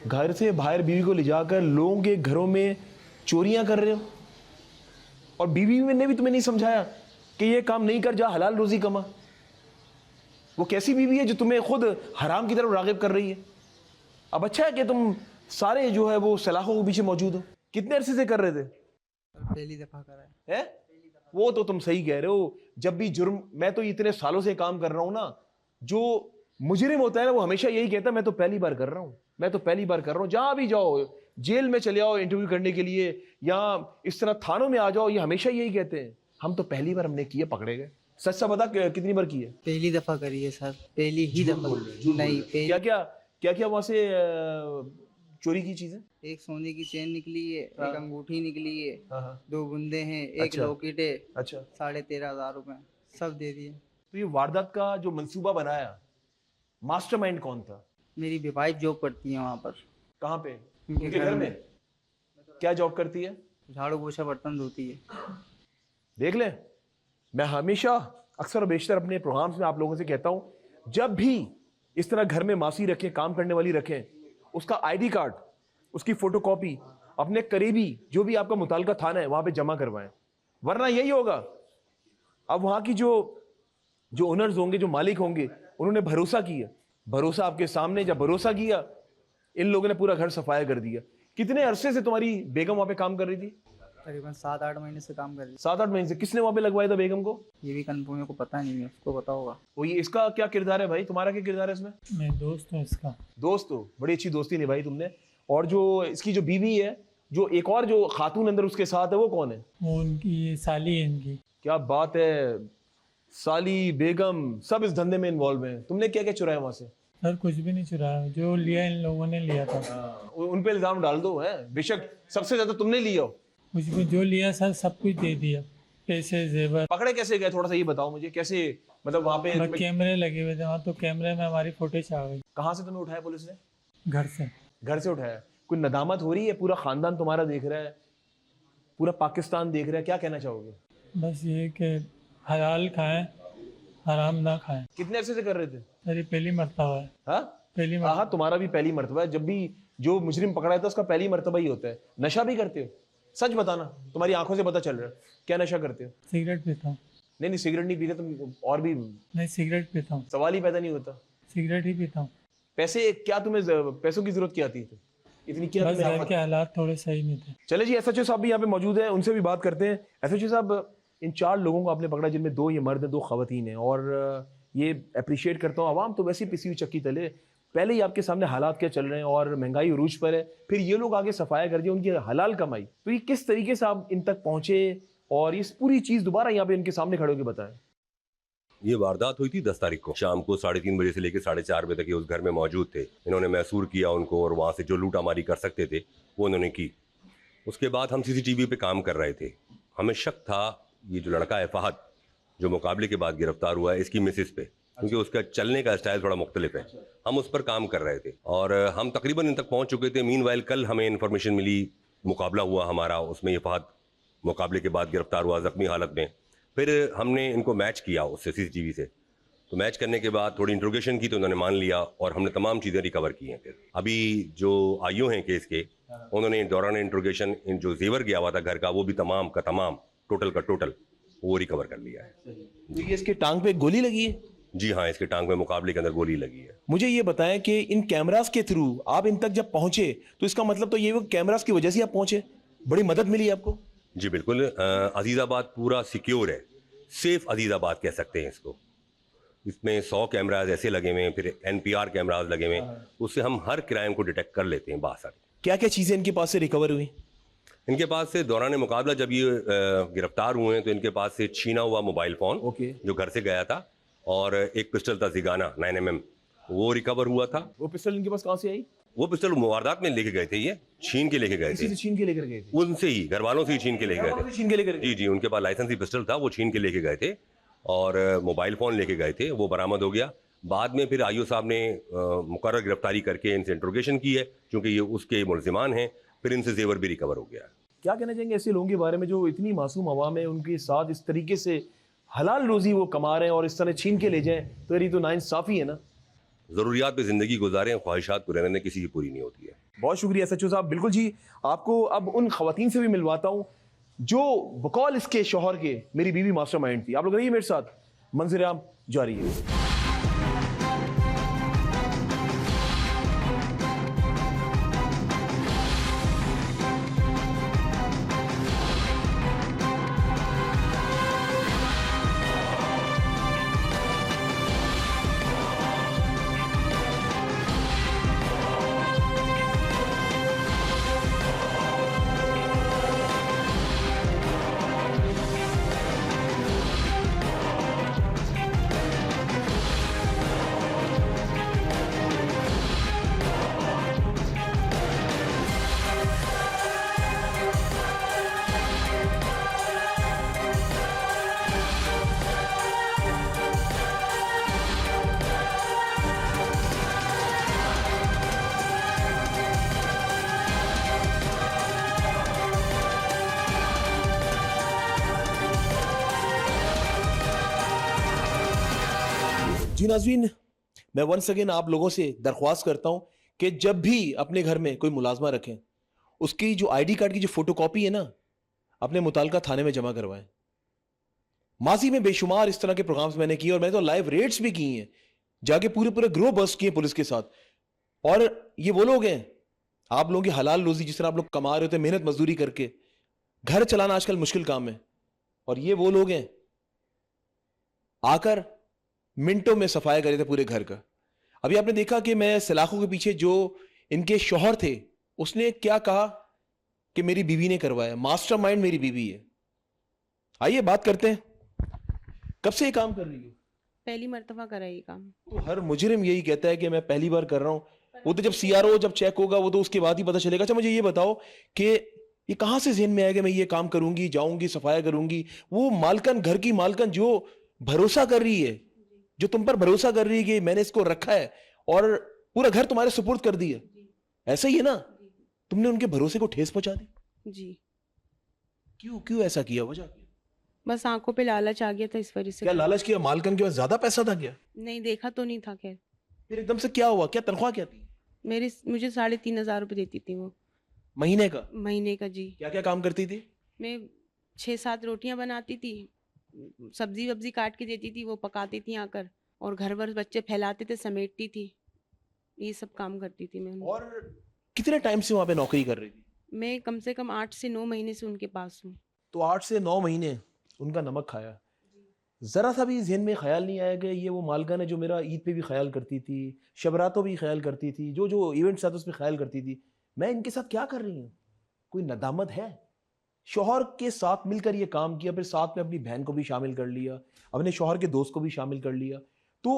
Speaker 1: घर से बाहर बीवी को ले जाकर लोगों के घरों में चोरियां कर रहे हो और बीवी ने भी तुम्हें नहीं समझाया कि ये काम नहीं कर, जा हलाल रोजी कमा। वो कैसी बीवी है जो तुम्हें खुद हराम की तरफ रागिब कर रही है? अब अच्छा है कि तुम सारे जो है वो सलाखों के पीछे मौजूद हो। कितने अरसे से कर रहे थे?
Speaker 10: पहली दफ़ा करा है।
Speaker 1: वो तो तुम सही कह रहे हो। जब भी जुर्म, मैं तो इतने सालों से काम कर रहा हूं ना, जो मुजरिम होता है ना वो हमेशा यही कहता है मैं तो पहली बार कर रहा हूं, मैं तो पहली बार कर रहा हूं। जहां भी जाओ, जेल में चले आओ इंटरव्यू करने के लिए या इस तरह थानों में आ जाओ, ये हमेशा यही कहते हैं हम तो पहली बार हमने किया, पकड़े गए। सच सा बता कितनी बार की है?
Speaker 10: पहली दफ़ा करी है सर, पहली ही दफ़ा। नहीं,
Speaker 1: क्या क्या क्या क्या वहां से चोरी की चीजें?
Speaker 10: एक सोने की चेन निकली है, एक अंगूठी निकली है,
Speaker 1: हाँ।
Speaker 10: 2 बुंदे हैं, एक
Speaker 1: अच्छा।
Speaker 10: लॉकेट है,
Speaker 1: अच्छा,
Speaker 10: 13,500 रुपए सब दे दिए।
Speaker 1: तो ये वारदात का जो मंसूबा बनाया, मास्टरमाइंड कौन था?
Speaker 10: मेरी वाइफ जॉब करती है वहाँ पर।
Speaker 1: कहाँ पे?
Speaker 10: उनके
Speaker 1: उनके घर में? क्या जॉब करती है?
Speaker 10: झाड़ू पोछा बर्तन धोती है।
Speaker 1: देख ले, मैं हमेशा अक्सर और बेशतर अपने प्रोग्राम्स में आप लोगों से कहता हूं, जब भी इस तरह घर में मासी रखें, काम करने वाली रखें, उसका आईडी कार्ड, उसकी फोटोकॉपी अपने करीबी जो भी आपका मुताल्लिका थाना है वहां पे जमा करवाएं, वरना यही होगा। अब वहां की जो ओनर्स होंगे, जो मालिक होंगे, उन्होंने भरोसा किया, भरोसा आपके सामने जब भरोसा किया, इन लोगों ने पूरा घर सफाया कर दिया। कितने अरसे से तुम्हारी बेगम वहां पे काम कर रही थी?
Speaker 10: तकरीबन 7-8 महीने से काम कर रही
Speaker 1: 7-8 महीने से। किसने वहां पे लगवाया था बेगम को?
Speaker 10: है। ये भी कंफर्म मेरे को पता नहीं है, उसको पता होगा।
Speaker 1: वो ये इसका क्या किरदार है भाई? तुम्हारा क्या किरदार है इसमें?
Speaker 11: मैं दोस्त हूँ इसका।
Speaker 1: दोस्त हो, बड़ी अच्छी दोस्ती निभाई तुमने। और जो इसकी जो बीवी है, जो एक और जो खातून अंदर उसके साथ है, वो कौन है?
Speaker 11: वो उनकी ये साली है इनकी।
Speaker 1: क्या बात है, साली बेगम सब इस धंधे में इन्वॉल्व हैं। तुमने क्या क्या चुराया वहां से?
Speaker 11: सर कुछ भी नहीं चुराया, जो लिया इन लोगों ने लिया था।
Speaker 1: उन पे इल्जाम डाल दो, है बेशक सबसे ज्यादा तुमने लिया हो।
Speaker 11: कुछ भी जो लिया सर सब कुछ दे दिया, पैसे जेवर।
Speaker 1: पकड़े कैसे गए, थोड़ा सा ये बताओ मुझे, कैसे मतलब वहां पे
Speaker 11: कैमरे लगे हुए थे वहाँ, तो कैमरे में हमारी फुटेज आ गई।
Speaker 1: कहाँ से तुम्हें उठाया पुलिस ने?
Speaker 11: घर से।
Speaker 1: घर से उठाया। कोई नदामत हो रही है? पूरा खानदान तुम्हारा देख रहा है, पूरा पाकिस्तान देख रहा है, क्या कहना चाहोगे?
Speaker 11: बस ये कि हलाल खाएं, हराम ना खाएं।
Speaker 1: कितने अरसे से कर रहे थे?
Speaker 11: सर ये पहली मरतबा है।
Speaker 1: हाँ,
Speaker 11: पहली मरतबा।
Speaker 1: हाँ, तुम्हारा भी पहली मर्तबा है। जब भी जो मुजरिम पकड़ा है तो उसका पहली मर्तबा ही होता है। नशा भी करते हो? सच बताना, तुम्हारी आंखों से पता चल रहा है। क्या नशा करते हो?
Speaker 11: सिगरेट पीता हूँ।
Speaker 1: नहीं, सिगरेट नहीं पीते तुम, और भी?
Speaker 11: नहीं, सिगरेट पीता हूँ।
Speaker 1: सवाल ही पैदा नहीं होता।
Speaker 11: सिगरेट ही पीता हूँ।
Speaker 1: पैसे क्या तुम्हें, पैसों की जरूरत क्या आती है इतनी? क्या
Speaker 11: बस घर के हालात थोड़े सही नहीं थे।
Speaker 1: चले जी, एसएचओ साहब भी यहाँ पे मौजूद हैं, उनसे भी बात करते हैं। एसएचओ साहब, इन 4 लोगों को आपने पकड़ा, जिनमें 2 ये मर्द हैं, 2 खवातीन हैं, और ये अप्रिशिएट करता हूँ, आवाम तो वैसे ही पिसी हुई चक्की तले, पहले ही आपके सामने हालात क्या चल रहे हैं और महंगाई उरूज पर है, फिर ये लोग आगे सफाया कर दिए, उनकी हलाल कमाई, तो ये किस तरीके से आप इन तक पहुंचे और इस पूरी चीज दोबारा यहाँ पे इनके सामने खड़े होकर बताएं।
Speaker 3: ये वारदात हुई थी 10 तारीख को शाम को 3:30 बजे से लेकर 4:30 बजे तक ये उस घर में मौजूद थे। इन्होंने महसूर किया उनको और वहाँ से जो लूटामारी कर सकते थे वो उन्होंने की। उसके बाद हम सीसीटीवी पे काम कर रहे थे। हमें शक था ये जो लड़का है फहद, जो मुकाबले के बाद गिरफ्तार हुआ है, इसकी मिसेस पे, क्योंकि उसका चलने का स्टाइल थोड़ा मुख्तलिफ है। हम उस पर काम कर रहे थे और हम तकरीबन इन तक पहुँच चुके थे। मीनवाइल कल हमें इन्फॉर्मेशन मिली, मुकाबला हुआ हमारा, उसमें ये फहद मुकाबले के बाद गिरफ्तार हुआ ज़ख्मी हालत में। फिर हमने इनको मैच किया उससे सीसीटीवी से, तो मैच करने के बाद थोड़ी इंट्रोगेशन की तो उन्होंने मान लिया और हमने तमाम चीज़ें रिकवर की हैं। फिर अभी जो आईओ हैं केस के, उन्होंने दौरान इंट्रोगेशन जो जेवर गया हुआ था घर का, वो भी तमाम का तमाम टोटल का टोटल वो रिकवर कर लिया है।
Speaker 1: तो ये इसके टांग पे गोली लगी है?
Speaker 3: जी हाँ, इसके टांग में मुकाबले के अंदर गोली लगी है।
Speaker 1: मुझे ये बताएं कि इन कैमरास के थ्रू आप इन तक जब पहुंचे तो इसका मतलब तो ये वो कैमरास की वजह से आप पहुंचे, बड़ी मदद मिली आपको?
Speaker 3: जी बिल्कुल, अजीज़ाबाद पूरा सिक्योर है, सेफ अजीज़ाबाद कह सकते हैं इसको। इसमें 100 कैमराज ऐसे लगे हुए हैं, फिर NPR कैमराज लगे हुए हैं, उससे हम हर क्राइम को डिटेक्ट कर लेते हैं बासारी।
Speaker 1: क्या क्या चीज़ें इनके पास से रिकवर हुई?
Speaker 3: इनके पास से दौरान मुकाबला जब ये गिरफ्तार हुए हैं तो इनके पास से छीना हुआ मोबाइल फ़ोन
Speaker 1: ओके।
Speaker 3: जो घर से गया था, और एक पिस्टल था जिगाना 9mm, वो रिकवर हुआ था।
Speaker 1: वो पिस्टल इनके पास कहाँ से आई?
Speaker 3: वो पिस्टल वारदात में लेके गए थे, ये छीन के लेके गए
Speaker 1: किसी
Speaker 3: थे,
Speaker 1: से छीन के लेकर गए थे?
Speaker 3: उनसे ही, घर वालों से ही छीन के लेके गए थे।
Speaker 1: छीन के लेकर
Speaker 3: जी जी, उनके पास लाइसेंसी पिस्टल था, वो छीन के लेके गए थे, और मोबाइल फ़ोन लेके गए थे, वो बरामद हो गया। बाद में फिर आईओ साहब ने मुकर्रर गिरफ्तारी करके इनसे इंट्रोगेशन की है, क्योंकि ये उसके मुलजिमान हैं, फिर इनसे जेवर भी रिकवर हो गया।
Speaker 1: क्या कहना चाहेंगे ऐसे लोगों के बारे में जो इतनी मासूम आवाम है, उनके साथ इस तरीके से हलाल रोजी वो कमा रहे हैं और इस तरह छीन के ले जाएं, तो ये तो नाइंसाफी है ना।
Speaker 3: ज़रूरियात पे ज़िंदगी गुजारें, ख्वाहिशात पूरे रहने किसी की पूरी नहीं होती है।
Speaker 1: बहुत शुक्रिया SHO साहब। बिल्कुल जी, आपको अब उन खवातीन से भी मिलवाता हूँ जो बकौल इसके शौहर के मेरी बीवी मास्टरमाइंड थी। आप लोग रहिए मेरे साथ, मंजर आम जारी है। जी नाज़रीन, मैं वंस अगेन आप लोगों से दरख्वास्त करता हूं कि जब भी अपने घर में कोई मुलाजमा रखें, उसकी जो ID कार्ड की जो फोटोकॉपी है ना, अपने मुताल्लिका थाने में जमा करवाएं। माजी में बेशुमार इस तरह के प्रोग्राम्स मैंने किए और मैंने तो लाइव रेड्स भी की हैं, जाके पूरे पूरे ग्रोह बस्ट किए पुलिस के साथ। और ये वो लोग हैं, आप लोगों की हलाल रोजी जिस तरह आप लोग कमा रहे होते हैं मेहनत मजदूरी करके, घर चलाना आजकल मुश्किल काम है, और ये वो लोग हैं आकर मिनटों में सफाया करे थे पूरे घर का। अभी आपने देखा कि मैं सलाखों के पीछे जो इनके शौहर थे, उसने क्या कहा कि मेरी बीवी ने करवाया, मास्टरमाइंड मेरी बीवी है। आइए बात करते हैं, कब से ये काम कर रही हो?
Speaker 12: पहली मर्तबा करा ये काम।
Speaker 1: तो हर मुजरिम यही कहता है कि मैं पहली बार कर रहा हूं, वो तो जब CRO जब चेक होगा वो तो उसके बाद ही पता चलेगा। अच्छा मुझे ये बताओ कि ये कहां से ज़हन में आएगा मैं ये काम करूंगी, जाऊंगी, सफाया करूंगी? वो मालकन, घर की मालकन जो भरोसा कर रही है, जो तुम पर भरोसा कर रही है कि मैंने इसको रखा है और पूरा घर तुम्हारे सुपुर्द कर दिया, ऐसा ही है ना? तुमने उनके भरोसे को ठेस पहुंचा दी।
Speaker 12: जी।
Speaker 1: क्यों क्यों ऐसा किया? वजह क्या?
Speaker 12: बस आंखों पे लालच आ गया था, इस वजह से।
Speaker 1: क्या लालच किया? मालकन के पास ज्यादा पैसा था क्या?
Speaker 12: नहीं, देखा तो नहीं था। खैर
Speaker 1: फिर एकदम से क्या हुआ? क्या तनख्वाह क्या थी?
Speaker 12: मुझे 3,500 रुपये देती थी वो
Speaker 1: महीने का?
Speaker 12: महीने का जी।
Speaker 1: क्या क्या काम करती थी?
Speaker 12: मैं 6-7 रोटियां बनाती थी, सब्जी वब्जी काट के देती थी, वो पकाती थी आकर, और घर भर बच्चे फैलाते थे, समेटती थी, ये सब काम करती थी मैं।
Speaker 1: और कितने टाइम से वहां पे नौकरी कर रही थी?
Speaker 12: मैं कम से कम 8 से 9 महीने से उनके पास हूँ।
Speaker 1: तो 8 से 9 महीने उनका नमक खाया, जरा सा भी जहन में ख्याल नहीं आया कि ये वो मालकन है जो मेरा ईद पे भी ख्याल करती थी, शबरातों भी ख्याल करती थी, जो जो इवेंट्स आते उस पर ख्याल करती थी, मैं इनके साथ क्या कर रही हूँ? कोई नदामत है? शौहर के साथ मिलकर ये काम किया, फिर साथ में अपनी बहन को भी शामिल कर लिया, अपने शौहर के दोस्त को भी शामिल कर लिया। तो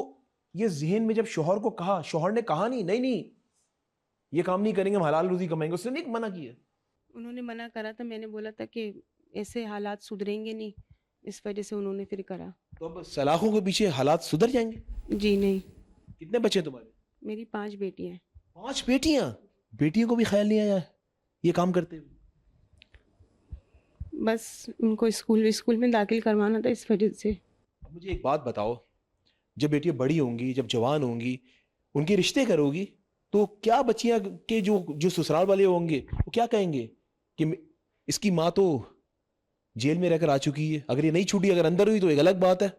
Speaker 1: ये जहन में जब शौहर को कहा, शौहर ने कहा नहीं ये काम नहीं करेंगे, हम हलाल रोजी कमाएंगे, उसने नहीं मना किया?
Speaker 12: उन्होंने मना करा था, मैंने बोला था कि ऐसे हालात सुधरेंगे नहीं, इस वजह से उन्होंने फिर करा।
Speaker 1: तो अब सलाखों के पीछे हालात सुधर जाएंगे?
Speaker 12: जी नहीं।
Speaker 1: कितने बच्चे तुम्हारे?
Speaker 12: मेरी 5 बेटियां हैं।
Speaker 1: 5 बेटियां? बेटियों को भी ख्याल नहीं आया ये काम करते हुए?
Speaker 12: बस उनको स्कूल में दाखिल करवाना था, इस वजह से।
Speaker 1: मुझे एक बात बताओ, जब बेटियां बड़ी होंगी, जब जवान होंगी, उनके रिश्ते करोगी, तो क्या बच्चियां के जो ससुराल वाले होंगे वो क्या कहेंगे कि इसकी माँ तो जेल में रहकर आ चुकी है, अगर ये नहीं छूटी, अगर अंदर हुई तो एक अलग बात है,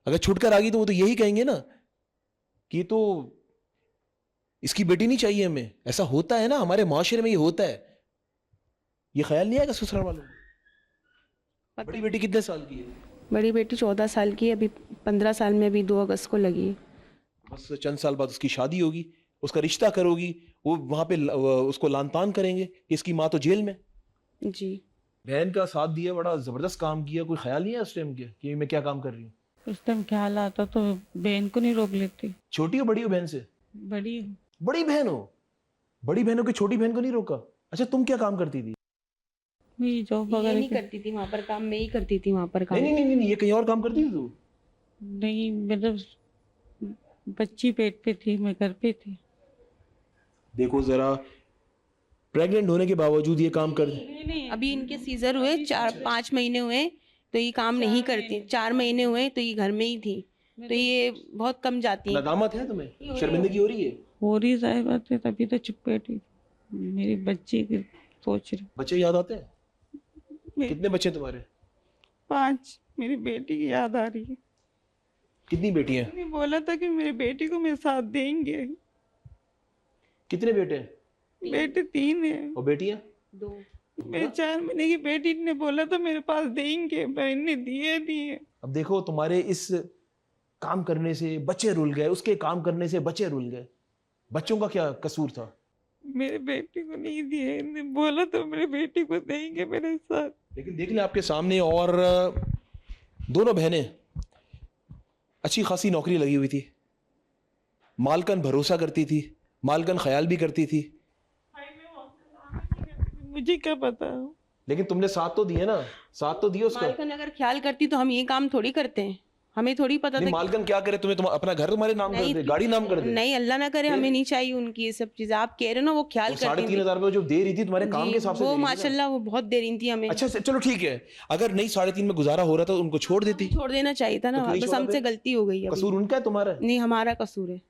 Speaker 1: अगर छूट कर आ गई तो वो तो यही कहेंगे ना कि तो इसकी बेटी नहीं चाहिए हमें। ऐसा होता है ना, हमारे माशरे में ये होता है। ये ख्याल नहीं आएगा ससुराल वालों को? बड़ी बेटी कितने साल की है?
Speaker 12: बड़ी बेटी 14 साल की है, अभी 15 साल में अभी 2 अगस्त को लगी है।
Speaker 1: बस चंद साल बाद उसकी शादी होगी, उसका रिश्ता करोगी, वो वहां पे उसको लान तान करेंगे कि इसकी माँ तो जेल में।
Speaker 12: जी।
Speaker 1: बहन का साथ दिया, बड़ा जबरदस्त काम किया, कोई ख्याल नहीं है उस टाइम के कि मैं क्या काम कर रही हूँ?
Speaker 11: उस टाइम ख्याल आता तो बहन को नहीं रोक लेती।
Speaker 1: छोटी हो बड़ी हो बहन से?
Speaker 11: बड़ी
Speaker 1: बड़ी बहन हो, बड़ी बहन हो कि छोटी बहन को नहीं रोका? अच्छा, तुम क्या काम करती थी?
Speaker 11: मैं जॉब
Speaker 12: ये
Speaker 11: वगैरह
Speaker 12: नहीं करती थी वहाँ पर काम, मैं ही करती थी वहाँ पर काम।
Speaker 1: नहीं नहीं नहीं नहीं, ये कहीं और काम करती थी तू?
Speaker 11: नहीं, मतलब बच्ची पेट पे थी, मैं घर पे थी।
Speaker 1: देखो जरा, प्रेग्नेंट होने के बावजूद ये काम कर।
Speaker 12: अभी इनके सीजर हुए 4-5 महीने हुए तो ये काम नहीं करती, 4 महीने हुए तो ये घर में ही थी, तो ये बहुत कम जाती है।
Speaker 1: नदामत है तुम्हें? शर्मिंदगी हो रही है?
Speaker 11: हो रही जाए बात है, तभी तो चुप बैठी मेरी बच्ची की सोच रही।
Speaker 1: बच्चे याद आते हैं?
Speaker 11: मैं-
Speaker 1: कितने बच्चे तुम्हारे?
Speaker 11: 5। मेरी बेटी की याद आ रही है।
Speaker 1: कितनी बेटियां?
Speaker 11: मैंने बोला था कि मेरी बेटी को मेरे साथ देंगे।
Speaker 1: कितने बेटे हैं?
Speaker 11: बेटे 3 है
Speaker 1: और बेटियां?
Speaker 12: 2।
Speaker 11: मेरे 4 महीने की बेटी ने बोला था मेरे पास देंगे, मैंने दिए।
Speaker 1: अब देखो, तुम्हारे इस काम करने से बच्चे रुल गए, उसके काम करने से बच्चे रुल गए। बच्चों का क्या कसूर था?
Speaker 11: मेरे बेटी को नहीं दिए, इन्होंने बोला तो मेरी बेटी को देंगे मेरे साथ।
Speaker 1: लेकिन देख ले आपके सामने, और दोनों बहनें अच्छी खासी नौकरी लगी हुई थी, मालकन भरोसा करती थी, मालकन ख्याल भी करती थी,
Speaker 11: मुझे क्या पता।
Speaker 1: लेकिन तुमने साथ तो दिए ना, साथ तो दिए उसका।
Speaker 12: मालकन अगर ख्याल करती तो हम ये काम थोड़ी करते हैं, हमें थोड़ी पता
Speaker 1: नहीं,
Speaker 12: था।
Speaker 1: मालकन क्या करे तुम्हें? तुम अपना घर तुम्हारे नाम कर दे, गाड़ी नाम कर दे?
Speaker 12: नहीं, अल्लाह ना करे, हमें नहीं चाहिए उनकी ये सब चीजें। आप कह रहे हो ना, वो ख्याल करती
Speaker 1: 3,500 रुपए जो दे रही थी तुम्हारे काम के हिसाब से
Speaker 12: वो
Speaker 1: दे रही थी ना?
Speaker 12: माशाल्लाह वो बहुत दे रही थी हमें।
Speaker 1: अच्छा चलो ठीक है, अगर नहीं 3.5 में गुजारा हो रहा था तो उनको छोड़ देती।
Speaker 12: छोड़ देना चाहिए था ना,
Speaker 1: तो क्यों नहीं
Speaker 12: बस
Speaker 1: छोड़ा
Speaker 12: हमसे
Speaker 1: फिर?
Speaker 12: गलती हो गई है।
Speaker 1: कसूर उनका है तुम्हारा है?
Speaker 12: नहीं, हमारा कसूर है।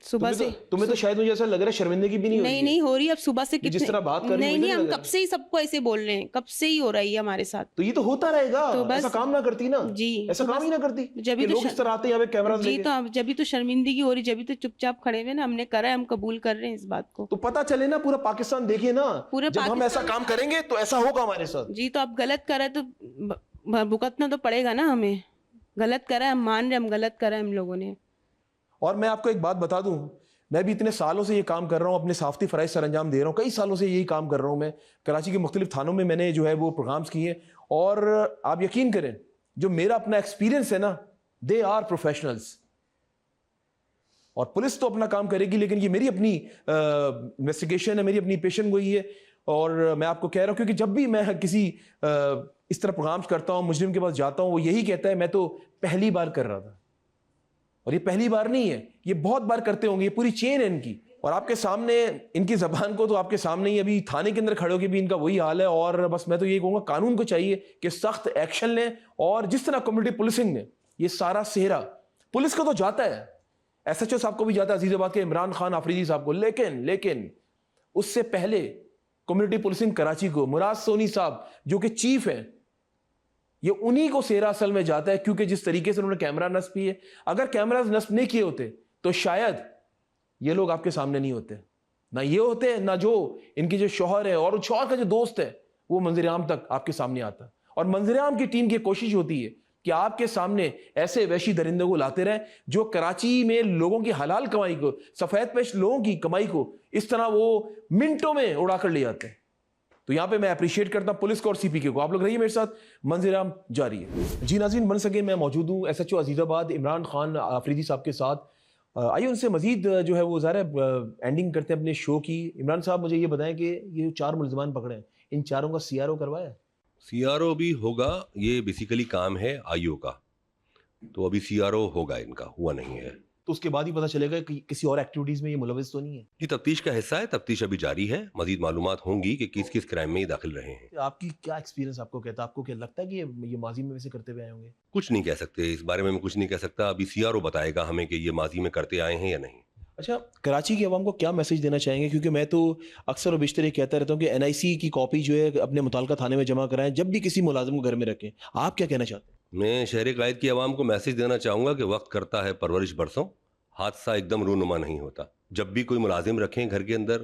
Speaker 12: सुबह से
Speaker 1: तुम्हें तो शायद मुझे ऐसा लग रहा है शर्मिंदगी भी नहीं हो रही
Speaker 12: नहीं
Speaker 1: है।
Speaker 12: नहीं हो रही। अब सुबह से
Speaker 1: जिस तरह बात कर रही
Speaker 12: नहीं
Speaker 1: मुझे
Speaker 12: नहीं,
Speaker 1: नहीं
Speaker 12: हम
Speaker 1: लग
Speaker 12: कब
Speaker 1: रहा।
Speaker 12: से ही सबको ऐसे बोल रहे हैं, कब से ही हो रही है हमारे साथ।
Speaker 1: तो ये तो होता रहेगा,
Speaker 12: तो बस-
Speaker 1: ऐसा काम ना करती ना
Speaker 12: जी,
Speaker 1: ऐसा
Speaker 12: तो
Speaker 1: काम
Speaker 12: बस-
Speaker 1: ही ना करती
Speaker 12: जब
Speaker 1: कि
Speaker 12: भी तो
Speaker 1: लोग इस तरह आते हैं यहाँ पे कैमरा
Speaker 12: जी,
Speaker 1: लेके।
Speaker 12: तो अब जब भी तो शर्मिंदगी हो रही, जब भी तो चुपचाप खड़े हुए ना, हमने करा है, हम कबूल कर रहे हैं इस बात को।
Speaker 1: तो पता चले ना, पूरा पाकिस्तान देखे ना,
Speaker 12: पूरे
Speaker 1: जब हम ऐसा
Speaker 12: पाकिस्तान-
Speaker 1: काम करेंगे तो ऐसा होगा हमारे साथ।
Speaker 12: जी, तो आप गलत कर रहे हैं तो भुगतना तो पड़ेगा ना हमें। गलत करा है, हम मान रहे हैं, हम गलत करा है हम लोगों ने।
Speaker 1: और मैं आपको एक बात बता दूं, मैं भी इतने सालों से ये काम कर रहा हूँ, अपने साफ्ती फ़राइज़ सर अंजाम दे रहा हूँ, कई सालों से यही काम कर रहा हूँ मैं। कराची के मुख्तलिफ थानों में मैंने जो है वो प्रोग्राम्स किए, और आप यकीन करें, जो मेरा अपना एक्सपीरियंस है ना, दे आर प्रोफेशनल्स। और पुलिस तो अपना काम करेगी, लेकिन ये मेरी अपनी इन्वेस्टिगेशन है, मेरी अपनी पेशन गोई है। और मैं आपको कह रहा हूँ, क्योंकि जब भी मैं किसी इस तरह प्रोग्राम्स करता हूँ, मुजरिम के पास जाता हूँ, वो यही कहता है मैं तो पहली बार कर रहा था। और ये पहली बार नहीं है, ये बहुत बार करते होंगे, ये पूरी चेन है इनकी। और आपके सामने इनकी जबान को तो आपके सामने ही, अभी थाने के अंदर खड़े होकर भी इनका वही हाल है। और बस मैं तो यही कहूँगा, कानून को चाहिए कि सख्त एक्शन लें। और जिस तरह कम्युनिटी पुलिसिंग ने ये सारा सेहरा, पुलिस को तो जाता है, SHO साहब को भी जाता है, अजीजाबाद के इमरान खान आफरीदी साहब को, लेकिन उससे पहले कम्युनिटी पुलिसिंग कराची को मुराद सोनी साहब जो कि चीफ हैं, ये उन्हीं को सेहरा असल में जाता है। क्योंकि जिस तरीके से उन्होंने कैमरा नस्ब किए, अगर कैमरा नस्ब नहीं किए होते तो शायद ये लोग आपके सामने नहीं होते, ना ये होते, ना जो इनके जो शौहर है और शौहर का जो दोस्त है वो मंजर-ए-आम तक आपके सामने आता। और मंजर-ए-आम की टीम की कोशिश होती है कि आपके सामने ऐसे वहशी दरिंदों को लाते रहें जो कराची में लोगों की हलाल कमाई को, सफेद पेश लोगों की कमाई को इस तरह वो मिनटों में उड़ा कर ले जाते हैं। तो यहाँ पे मैं अप्रिशिएट करता हूँ पुलिस को और CPK को। आप लोग रहिए मेरे साथ, मंजर-ए-आम जारी है। जी नाज़रीन, बन सके मैं मौजूद हूँ SHO अजीज़ाबाद इमरान खान आफरीदी साहब के साथ। आइए उनसे मजीद जो है वो ज़ाहिर एंडिंग करते हैं अपने शो की। इमरान साहब, मुझे ये बताएं कि ये जो 4 मुलज़मान पकड़े हैं, इन चारों का CRO करवाया?
Speaker 3: CRO भी होगा, ये बेसिकली काम है IO का, तो अभी CRO होगा, इनका हुआ नहीं है।
Speaker 1: तो उसके बाद ही पता चलेगा कि किसी और एक्टिविटीज में ये मुलविस तो नहीं है।
Speaker 3: ये तफ्तीश का हिस्सा है, तफ्तीश अभी जारी है, मजीद मालूमात होंगी कि किस किस क्राइम में ये दाखिल रहे हैं।
Speaker 1: आपकी क्या एक्सपीरियंस आपको कहता है, आपको क्या लगता है कि ये माजी में वैसे करते हुए आए होंगे?
Speaker 3: कुछ नहीं कह सकते इस बारे में, मैं कुछ नहीं कह सकता। अभी CRO बताएगा हमें कि ये माजी में करते आए हैं या नहीं।
Speaker 1: अच्छा, कराची की आवाम को क्या मैसेज देना चाहेंगे? क्योंकि मैं तो अक्सर और बेशतर ये कहता रहता हूँ कि NIC की कॉपी जो है अपने मुताल्लिका थाने में जमा कराएं जब भी किसी मुलाजिम को घर में रखें। आप क्या कहना चाहते हैं?
Speaker 3: मैं शहर कायद की आवाम को मैसेज देना चाहूँगा कि वक्त करता है परवरिश बरसों, हादसा एकदम रूनुमा नहीं होता। जब भी कोई मुलाजिम रखें घर के अंदर,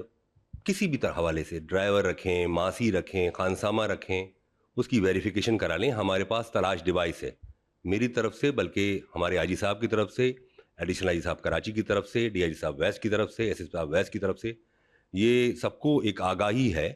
Speaker 3: किसी भी तरह हवाले से, ड्राइवर रखें, मासी रखें, खानसामा रखें, उसकी वेरिफिकेशन करा लें। हमारे पास तलाश डिवाइस है, मेरी तरफ से, बल्कि हमारे आईजी साहब की तरफ से, एडिशनल आईजी साहब कराची की तरफ से, डीआईजी साहब वेस्ट की तरफ से, एसएसपी साहब वेस्ट की तरफ से, ये सबको एक आगाही है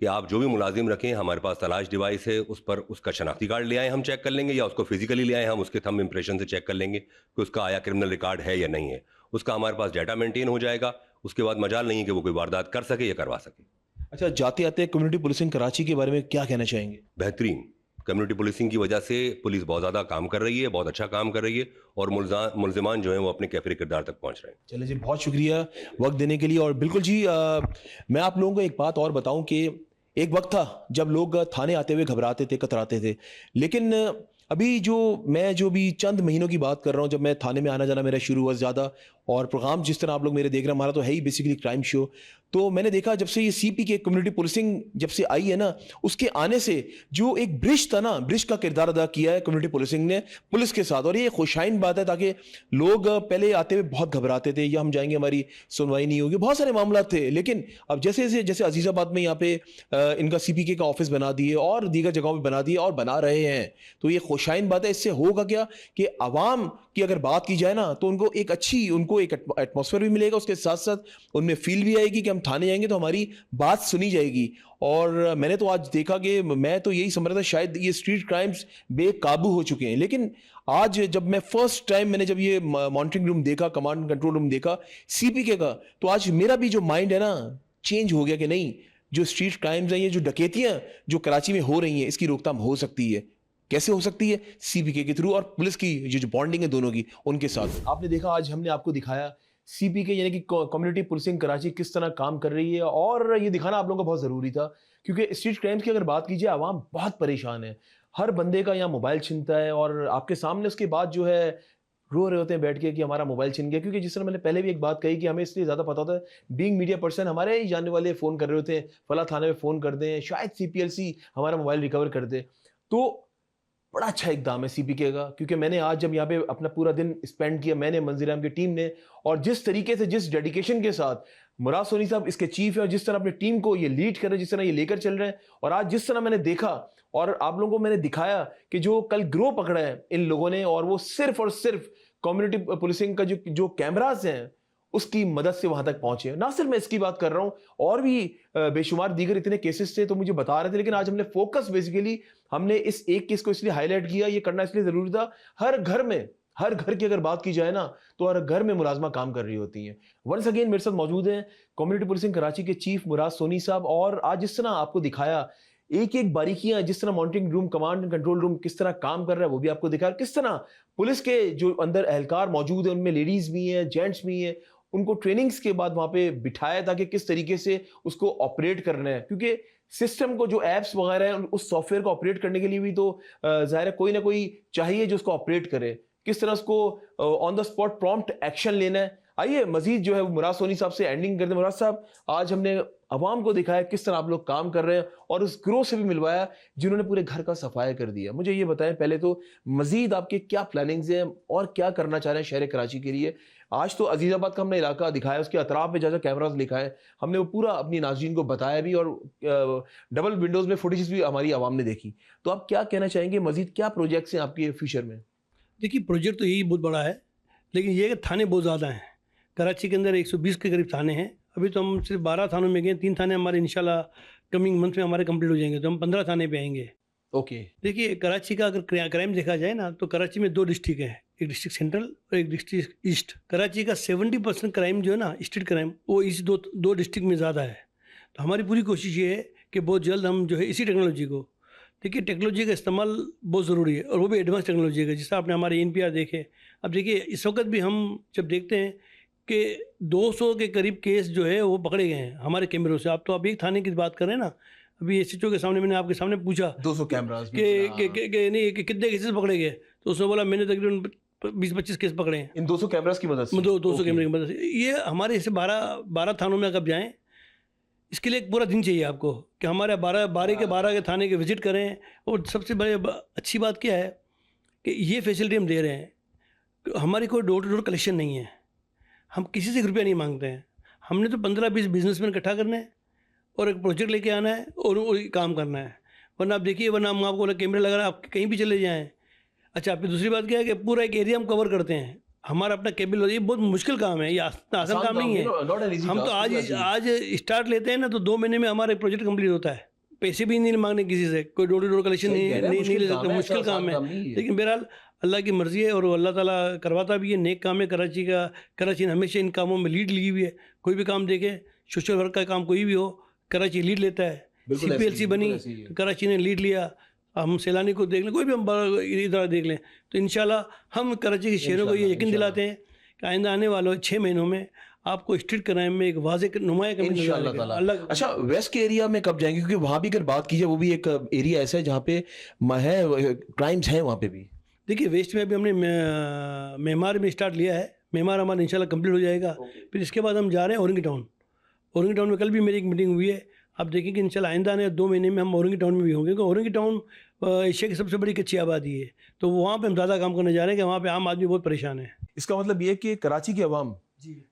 Speaker 3: कि आप जो भी मुलाजिम रखें, हमारे पास तलाश डिवाइस है, उस पर उसका शनाख्ती कार्ड ले आए, हम चेक कर लेंगे, या उसको फिजिकली ले आए, हम उसके थंब इम्प्रेशन से चेक कर लेंगे कि उसका आया क्रिमिनल रिकॉर्ड है या नहीं है। उसका हमारे पास डाटा मेंटेन हो जाएगा, उसके बाद मजाल नहीं है कि वो कोई वारदात कर सके या करवा सके।
Speaker 1: अच्छा, जाते आते कम्युनिटी पुलिसिंग कराची के बारे में क्या कहना चाहेंगे?
Speaker 3: बेहतरीन कम्युनिटी पुलिसिंग की वजह से पुलिस बहुत ज़्यादा काम कर रही है, बहुत अच्छा काम कर रही है, और मुलजिमान जो हैं वो अपने कैफरे किरदार तक पहुंच रहे हैं।
Speaker 1: चलिए जी, बहुत शुक्रिया वक्त देने के लिए। और बिल्कुल जी, मैं आप लोगों को एक बात और बताऊं कि एक वक्त था जब लोग थाने आते हुए घबराते थे, कतराते थे, लेकिन अभी जो भी चंद महीनों की बात कर रहा हूं, जब मैं थाने में आना जाना मेरा शुरू हुआ ज़्यादा, और प्रोग्राम जिस तरह आप लोग मेरे देख रहे हैं, हमारा तो है ही बेसिकली क्राइम शो, तो मैंने देखा जब से ये सीपी के कम्युनिटी पुलिसिंग जब से आई है ना, उसके आने से जो एक ब्रिज था ना, ब्रिज का किरदार अदा किया है कम्युनिटी पुलिसिंग ने पुलिस के साथ। और ये खुशाइन बात है, ताकि लोग पहले आते हुए बहुत घबराते थे, या हम जाएंगे हमारी सुनवाई नहीं होगी, बहुत सारे मामला थे। लेकिन अब जैसे अजीज़ाबाद में यहाँ पे इनका सीपीके का ऑफिस बना दिए और दीगर जगहों पर बना दिए और बना रहे हैं, तो ये खुशाइन बात है। इससे होगा क्या कि अवाम की अगर बात की जाए ना, तो उनको एक एटमॉस्फेयर भी मिलेगा, उसके साथ साथ उनमें फील भी आएगी कि हम थाने जाएंगे तो हमारी बात सुनी जाएगी। और मैंने तो आज देखा कि मैं तो यही समझ रहा था शायद ये स्ट्रीट क्राइम्स बेकाबू हो चुके हैं, लेकिन आज जब मैं फर्स्ट टाइम जब ये मॉनिटरिंग रूम देखा, कमांड कंट्रोल रूम देखा सीपीके का, तो आज मेरा भी जो माइंड है ना चेंज हो गया कि नहीं, जो स्ट्रीट क्राइम्स हैं, ये जो डकैतियां जो कराची में हो रही हैं, इसकी रोकथाम हो सकती है। कैसे हो सकती है? सीपीके के थ्रू, और पुलिस की जो बॉन्डिंग है दोनों की, उनके साथ। आपने देखा, आज हमने आपको दिखाया सीपीके यानी कि कम्युनिटी पुलिसिंग कराची किस तरह काम कर रही है, और ये दिखाना आप लोगों को बहुत ज़रूरी था, क्योंकि स्ट्रीट क्राइम्स की अगर बात कीजिए, आवाम बहुत परेशान है। हर बंदे का यहाँ मोबाइल छिनता है, और आपके सामने उसके बाद जो है रो रहे होते हैं बैठ के कि हमारा मोबाइल छिन गया। क्योंकि जिस तरह मैंने पहले भी एक बात कही कि हमें इसलिए ज़्यादा पता होता है, बीइंग मीडिया पर्सन, हमारे ही जानने वाले फ़ोन कर रहे होते हैं, फला थाने में फ़ोन कर दें, शायद सीपीएलसी हमारा मोबाइल रिकवर कर दे। तो बड़ा अच्छा इकदाम है सीपीके का, क्योंकि मैंने आज जब यहाँ पे अपना पूरा दिन स्पेंड किया, मैंने, मंजीराम की टीम ने, और जिस तरीके से, जिस डेडिकेशन के साथ मुराद सोनी साहब इसके चीफ है, और जिस तरह अपनी टीम को ये लीड कर रहे हैं, जिस तरह ये लेकर चल रहे हैं, और आज जिस तरह मैंने देखा और आप लोगों को मैंने दिखाया कि जो कल गिरोह पकड़ा है इन लोगों ने, और वो सिर्फ और सिर्फ कम्युनिटी पुलिसिंग का जो कैमरास हैं उसकी मदद से वहां तक पहुंचे। ना सिर्फ मैं इसकी बात कर रहा हूं, और भी बेशुमार दीगर इतने केसेस थे तो मुझे बता रहे थे, लेकिन आज हमने फोकस बेसिकली हमने इस एक केस को इसलिए हाईलाइट किया, ये करना इसलिए जरूरी था। हर घर की अगर बात की जाए ना, तो हर घर में मुलाजमा काम कर रही होती हैं। वंस अगेन मेरे साथ मौजूद हैं कम्युनिटी पुलिसिंग कराची के चीफ मुराद सोनी साहब, और आज जिस तरह आपको दिखाया एक एक बारीकियां, जिस तरह monitoring room, command and control room किस तरह काम कर रहा है वो भी आपको दिखाया, किस तरह पुलिस के जो अंदर एहलकार मौजूद है उनमें लेडीज भी हैं, जेंट्स भी हैं, उनको ट्रेनिंग्स के बाद वहां पे बिठाया ताकि किस तरीके से उसको ऑपरेट करना है। क्योंकि सिस्टम को, जो एप्स वगैरह है, उस सॉफ्टवेयर को ऑपरेट करने के लिए भी तो जाहिर है कोई ना कोई चाहिए जो उसको ऑपरेट करे, किस तरह उसको on the spot prompt action लेना है। आइए मजीद जो है वो मुराद सोनी साहब से एंडिंग करते हैं। मुराद साहब, आज हमने अवाम को दिखाया किस तरह आप लोग काम कर रहे हैं, और उस ग्रोह से भी मिलवाया जिन्होंने पूरे घर का सफाया कर दिया। मुझे ये बताएं पहले तो, मजीद आपके क्या प्लानिंग्स हैं और क्या करना चाह रहे हैं शहर कराची के लिए? आज तो अजीज़ाबाद का हमने इलाका दिखाया, उसके अतराफ में जैसा कैमरास लिखा है, हमने वो पूरा अपनी नाज़रीन को बताया भी, और डबल विंडोज़ में फुटेज भी हमारी आवाम ने देखी। तो आप क्या कहना चाहेंगे, मजीद क्या प्रोजेक्ट्स हैं आपके फ्यूचर में?
Speaker 2: देखिए, प्रोजेक्ट तो यही बहुत बड़ा है, लेकिन ये थाने बहुत ज़्यादा हैं। कराची के अंदर 120 के करीब थाने हैं। अभी तो हम सिर्फ 12 थानों में गए, 3 थाने हमारे इंशाल्लाह कमिंग मंथ में हमारे कंप्लीट हो जाएंगे, तो हम 15 थाने पे आएंगे।
Speaker 1: ओके।
Speaker 2: देखिए, कराची का अगर क्राइम देखा जाए ना, तो कराची में 2 डिस्ट्रिक्ट हैं, एक डिस्ट्रिक्ट सेंट्रल और एक डिस्ट्रिक्ट ईस्ट। कराची का 70% क्राइम जो है ना, स्ट्रीट क्राइम, वो इस दो डिस्ट्रिक्ट में ज़्यादा है। तो हमारी पूरी कोशिश ये है कि बहुत जल्द हम जो है इसी टेक्नोलॉजी को, देखिए टेक्नोलॉजी का इस्तेमाल बहुत ज़रूरी है, और वो भी एडवांस टेक्नोलॉजी का, जिससे आपने हमारे NPR देखे। अब देखिए, इस वक्त भी हम जब देखते हैं कि 200 के करीब केस जो है वो पकड़े गए हैं हमारे कैमरों से। आप तो एक थाने की बात कर रहे हैं ना, अभी SHO के सामने मैंने आपके सामने पूछा
Speaker 1: 200 कैमरास
Speaker 2: कि नहीं कि कितने केसेस पकड़े गए, तो उसने बोला मैंने तकरीबन 20-25 केस पकड़े हैं
Speaker 1: इन 200 कैमरास की मदद से।
Speaker 2: 200 कैमरे की मदद से। ये हमारे ऐसे 12 थानों में अगर जाएँ, इसके लिए एक पूरा दिन चाहिए आपको कि हमारे 12 के थाने के विजिट करें। और सबसे बड़ी अच्छी बात क्या है कि ये फैसिलिटी हम दे रहे हैं, हमारी कोई डोर टू डोर कलेक्शन नहीं है, हम किसी से रुपया नहीं मांगते हैं। हमने तो 15-20 बिजनेसमैन इकट्ठा करने हैं और एक प्रोजेक्ट लेके आना है और काम करना है। वरना आप देखिए, वरना हम आपको कैमरे लगा रहे हैं, आप कहीं भी चले जाएँ। अच्छा, फिर दूसरी बात क्या है कि पूरा एक एरिया हम कवर करते हैं, हमारा अपना केबल, ये बहुत मुश्किल काम है, ये आसान काम नहीं है। हम तो आज स्टार्ट लेते हैं ना, तो 2 महीने में हमारा प्रोजेक्ट कंप्लीट होता है, पैसे भी नहीं मांगने किसी से, कोई डोर टू डोर कलेक्शन नहीं ले सकते, मुश्किल काम है। लेकिन बहरहाल अल्लाह की मर्ज़ी है और अल्लाह ताला करवाता भी है, नेक काम है कराची ने हमेशा इन कामों में लीड ली हुई है। कोई भी काम देखें, सोशल वर्क का काम कोई भी हो, कराची लीड लेता है। CPLC बनी तो कराची ने लीड लिया, हम सैलानी को देख लें, कोई भी हम इधर देख लें, तो इंशाल्लाह हम कराची के शहरों को ये यकीन दिलाते हैं कि आइंदा आने वाले 6 महीनों में आपको स्ट्रीट क्राइम में एक वाज़ेह नुमाया कमी नज़र आएगी। अल्लाह।
Speaker 1: अच्छा, वेस्ट के एरिया में कब जाएंगे, क्योंकि वहाँ भी अगर बात कीजिए, वो भी एक एरिया ऐसा है जहाँ पे है क्राइम्स हैं वहाँ पे भी।
Speaker 2: देखिए, वेस्ट में अभी हमने मेमार में स्टार्ट लिया है, मेमार हमारा इंशाल्लाह कंप्लीट हो जाएगा। फिर इसके बाद हम जा रहे हैं औरंगी टाउन में कल भी मेरी एक मीटिंग हुई है। आप देखेंगे इंशाल्लाह आइंदा आने 2 महीने में हम औरंगी टाउन में भी होंगे, क्योंकि औरंगी टाउन एशिया की सबसे बड़ी कच्ची आबादी है, तो वहाँ पे हम ज़्यादा काम करने जा रहे हैं कि वहाँ पे आम आदमी बहुत परेशान है।
Speaker 1: इसका मतलब ये कि कराची की आवाम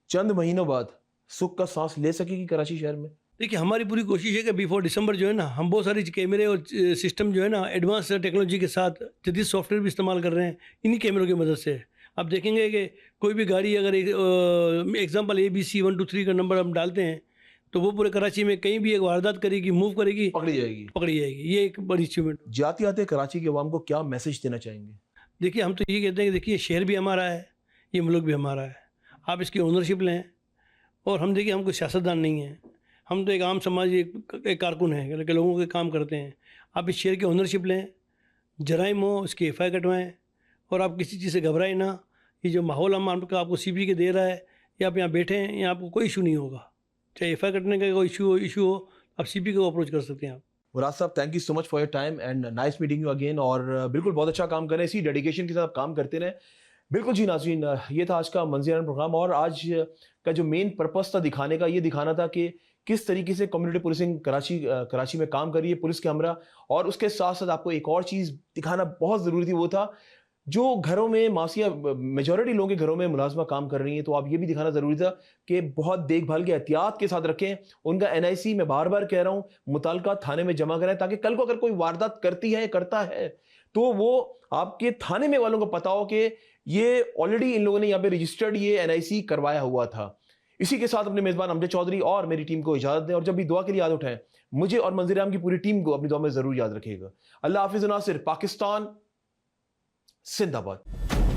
Speaker 1: चंद महीनों बाद सुख का सांस ले सकेगी कराची शहर में।
Speaker 2: देखिए, हमारी पूरी कोशिश है कि बिफोर दिसंबर जो है ना, हम बहुत सारी कैमरे और सिस्टम जो है ना, एडवांस टेक्नोलॉजी के साथ जदीद सॉफ्टवेयर भी इस्तेमाल कर रहे हैं, इन्हीं कैमरों की मदद से। आप देखेंगे कि कोई भी गाड़ी अगर एग्जाम्पल ABC 1 2 3 का नंबर हम डालते हैं, तो वो पूरे कराची में कहीं भी एक वारदात करेगी, मूव करेगी, पकड़ी जाएगी। ये एक बड़ी अचीवमेंट।
Speaker 1: जाते आते कराची के अवाम को क्या मैसेज देना चाहेंगे?
Speaker 2: देखिए, हम तो ये कहते हैं कि देखिए, शहर भी हमारा है, ये मुल्क भी हमारा है, आप इसकी ओनरशिप लें। और हम देखिए, हम कोई सियासतदान नहीं हैं, हम तो एक आम समाज एक कारकुन हैं कि लोगों के काम करते हैं। आप इस शहर की ओनरशिप लें, जराइम हो उसकी FI कटवाएँ, और आप किसी चीज़ से घबराएं ना। ये जो माहौल हम आपको CP के दे रहा है, या आप यहाँ बैठे हैं, यहाँ आपको कोई इशू नहीं होगा, चाहे FI कटने का कोई इशू हो, आप CP को अप्रोच कर सकते हैं आप।
Speaker 1: मुराद साहब, thank you so much for your time and nice meeting you again. और बिल्कुल बहुत अच्छा काम करें, इसी डेडिकेशन के साथ काम करते रहें। बिल्कुल जी नाज़रीन, ये था आज का मंज़र-ए-आम प्रोग्राम, और आज का जो मेन पर्पस था दिखाने का, ये दिखाना था कि किस तरीके से कम्युनिटी पुलिसिंग कराची में काम कर रही है पुलिस के हमरा। और उसके साथ साथ आपको एक और चीज़ दिखाना बहुत ज़रूरी थी, वो था जो घरों में मासिया मेजॉरिटी लोगों के घरों में मुलाजमा काम कर रही हैं, तो आप ये भी दिखाना ज़रूरी था कि बहुत देखभाल के एहतियात के साथ रखें। उनका NIC मैं बार बार कह रहा हूँ, मुताल्लिका थाने में जमा कराएं, ताकि कल को अगर कोई वारदात करती है करता है तो वो आपके थाने में वालों को पता हो कि ये ऑलरेडी इन लोगों ने यहाँ पे रजिस्टर्ड ये NIC करवाया हुआ था। इसी के साथ अपने मेज़बान अमजद चौधरी और मेरी टीम को इजाज़त दें, और जब भी दुआ के लिए याद उठाएं, मुझे और मंज़र-ए-आम की पूरी टीम को अपनी दुआ में ज़रूर याद रखिएगा। अल्लाह हाफिज़। नासिर, पाकिस्तान जिंदाबाद।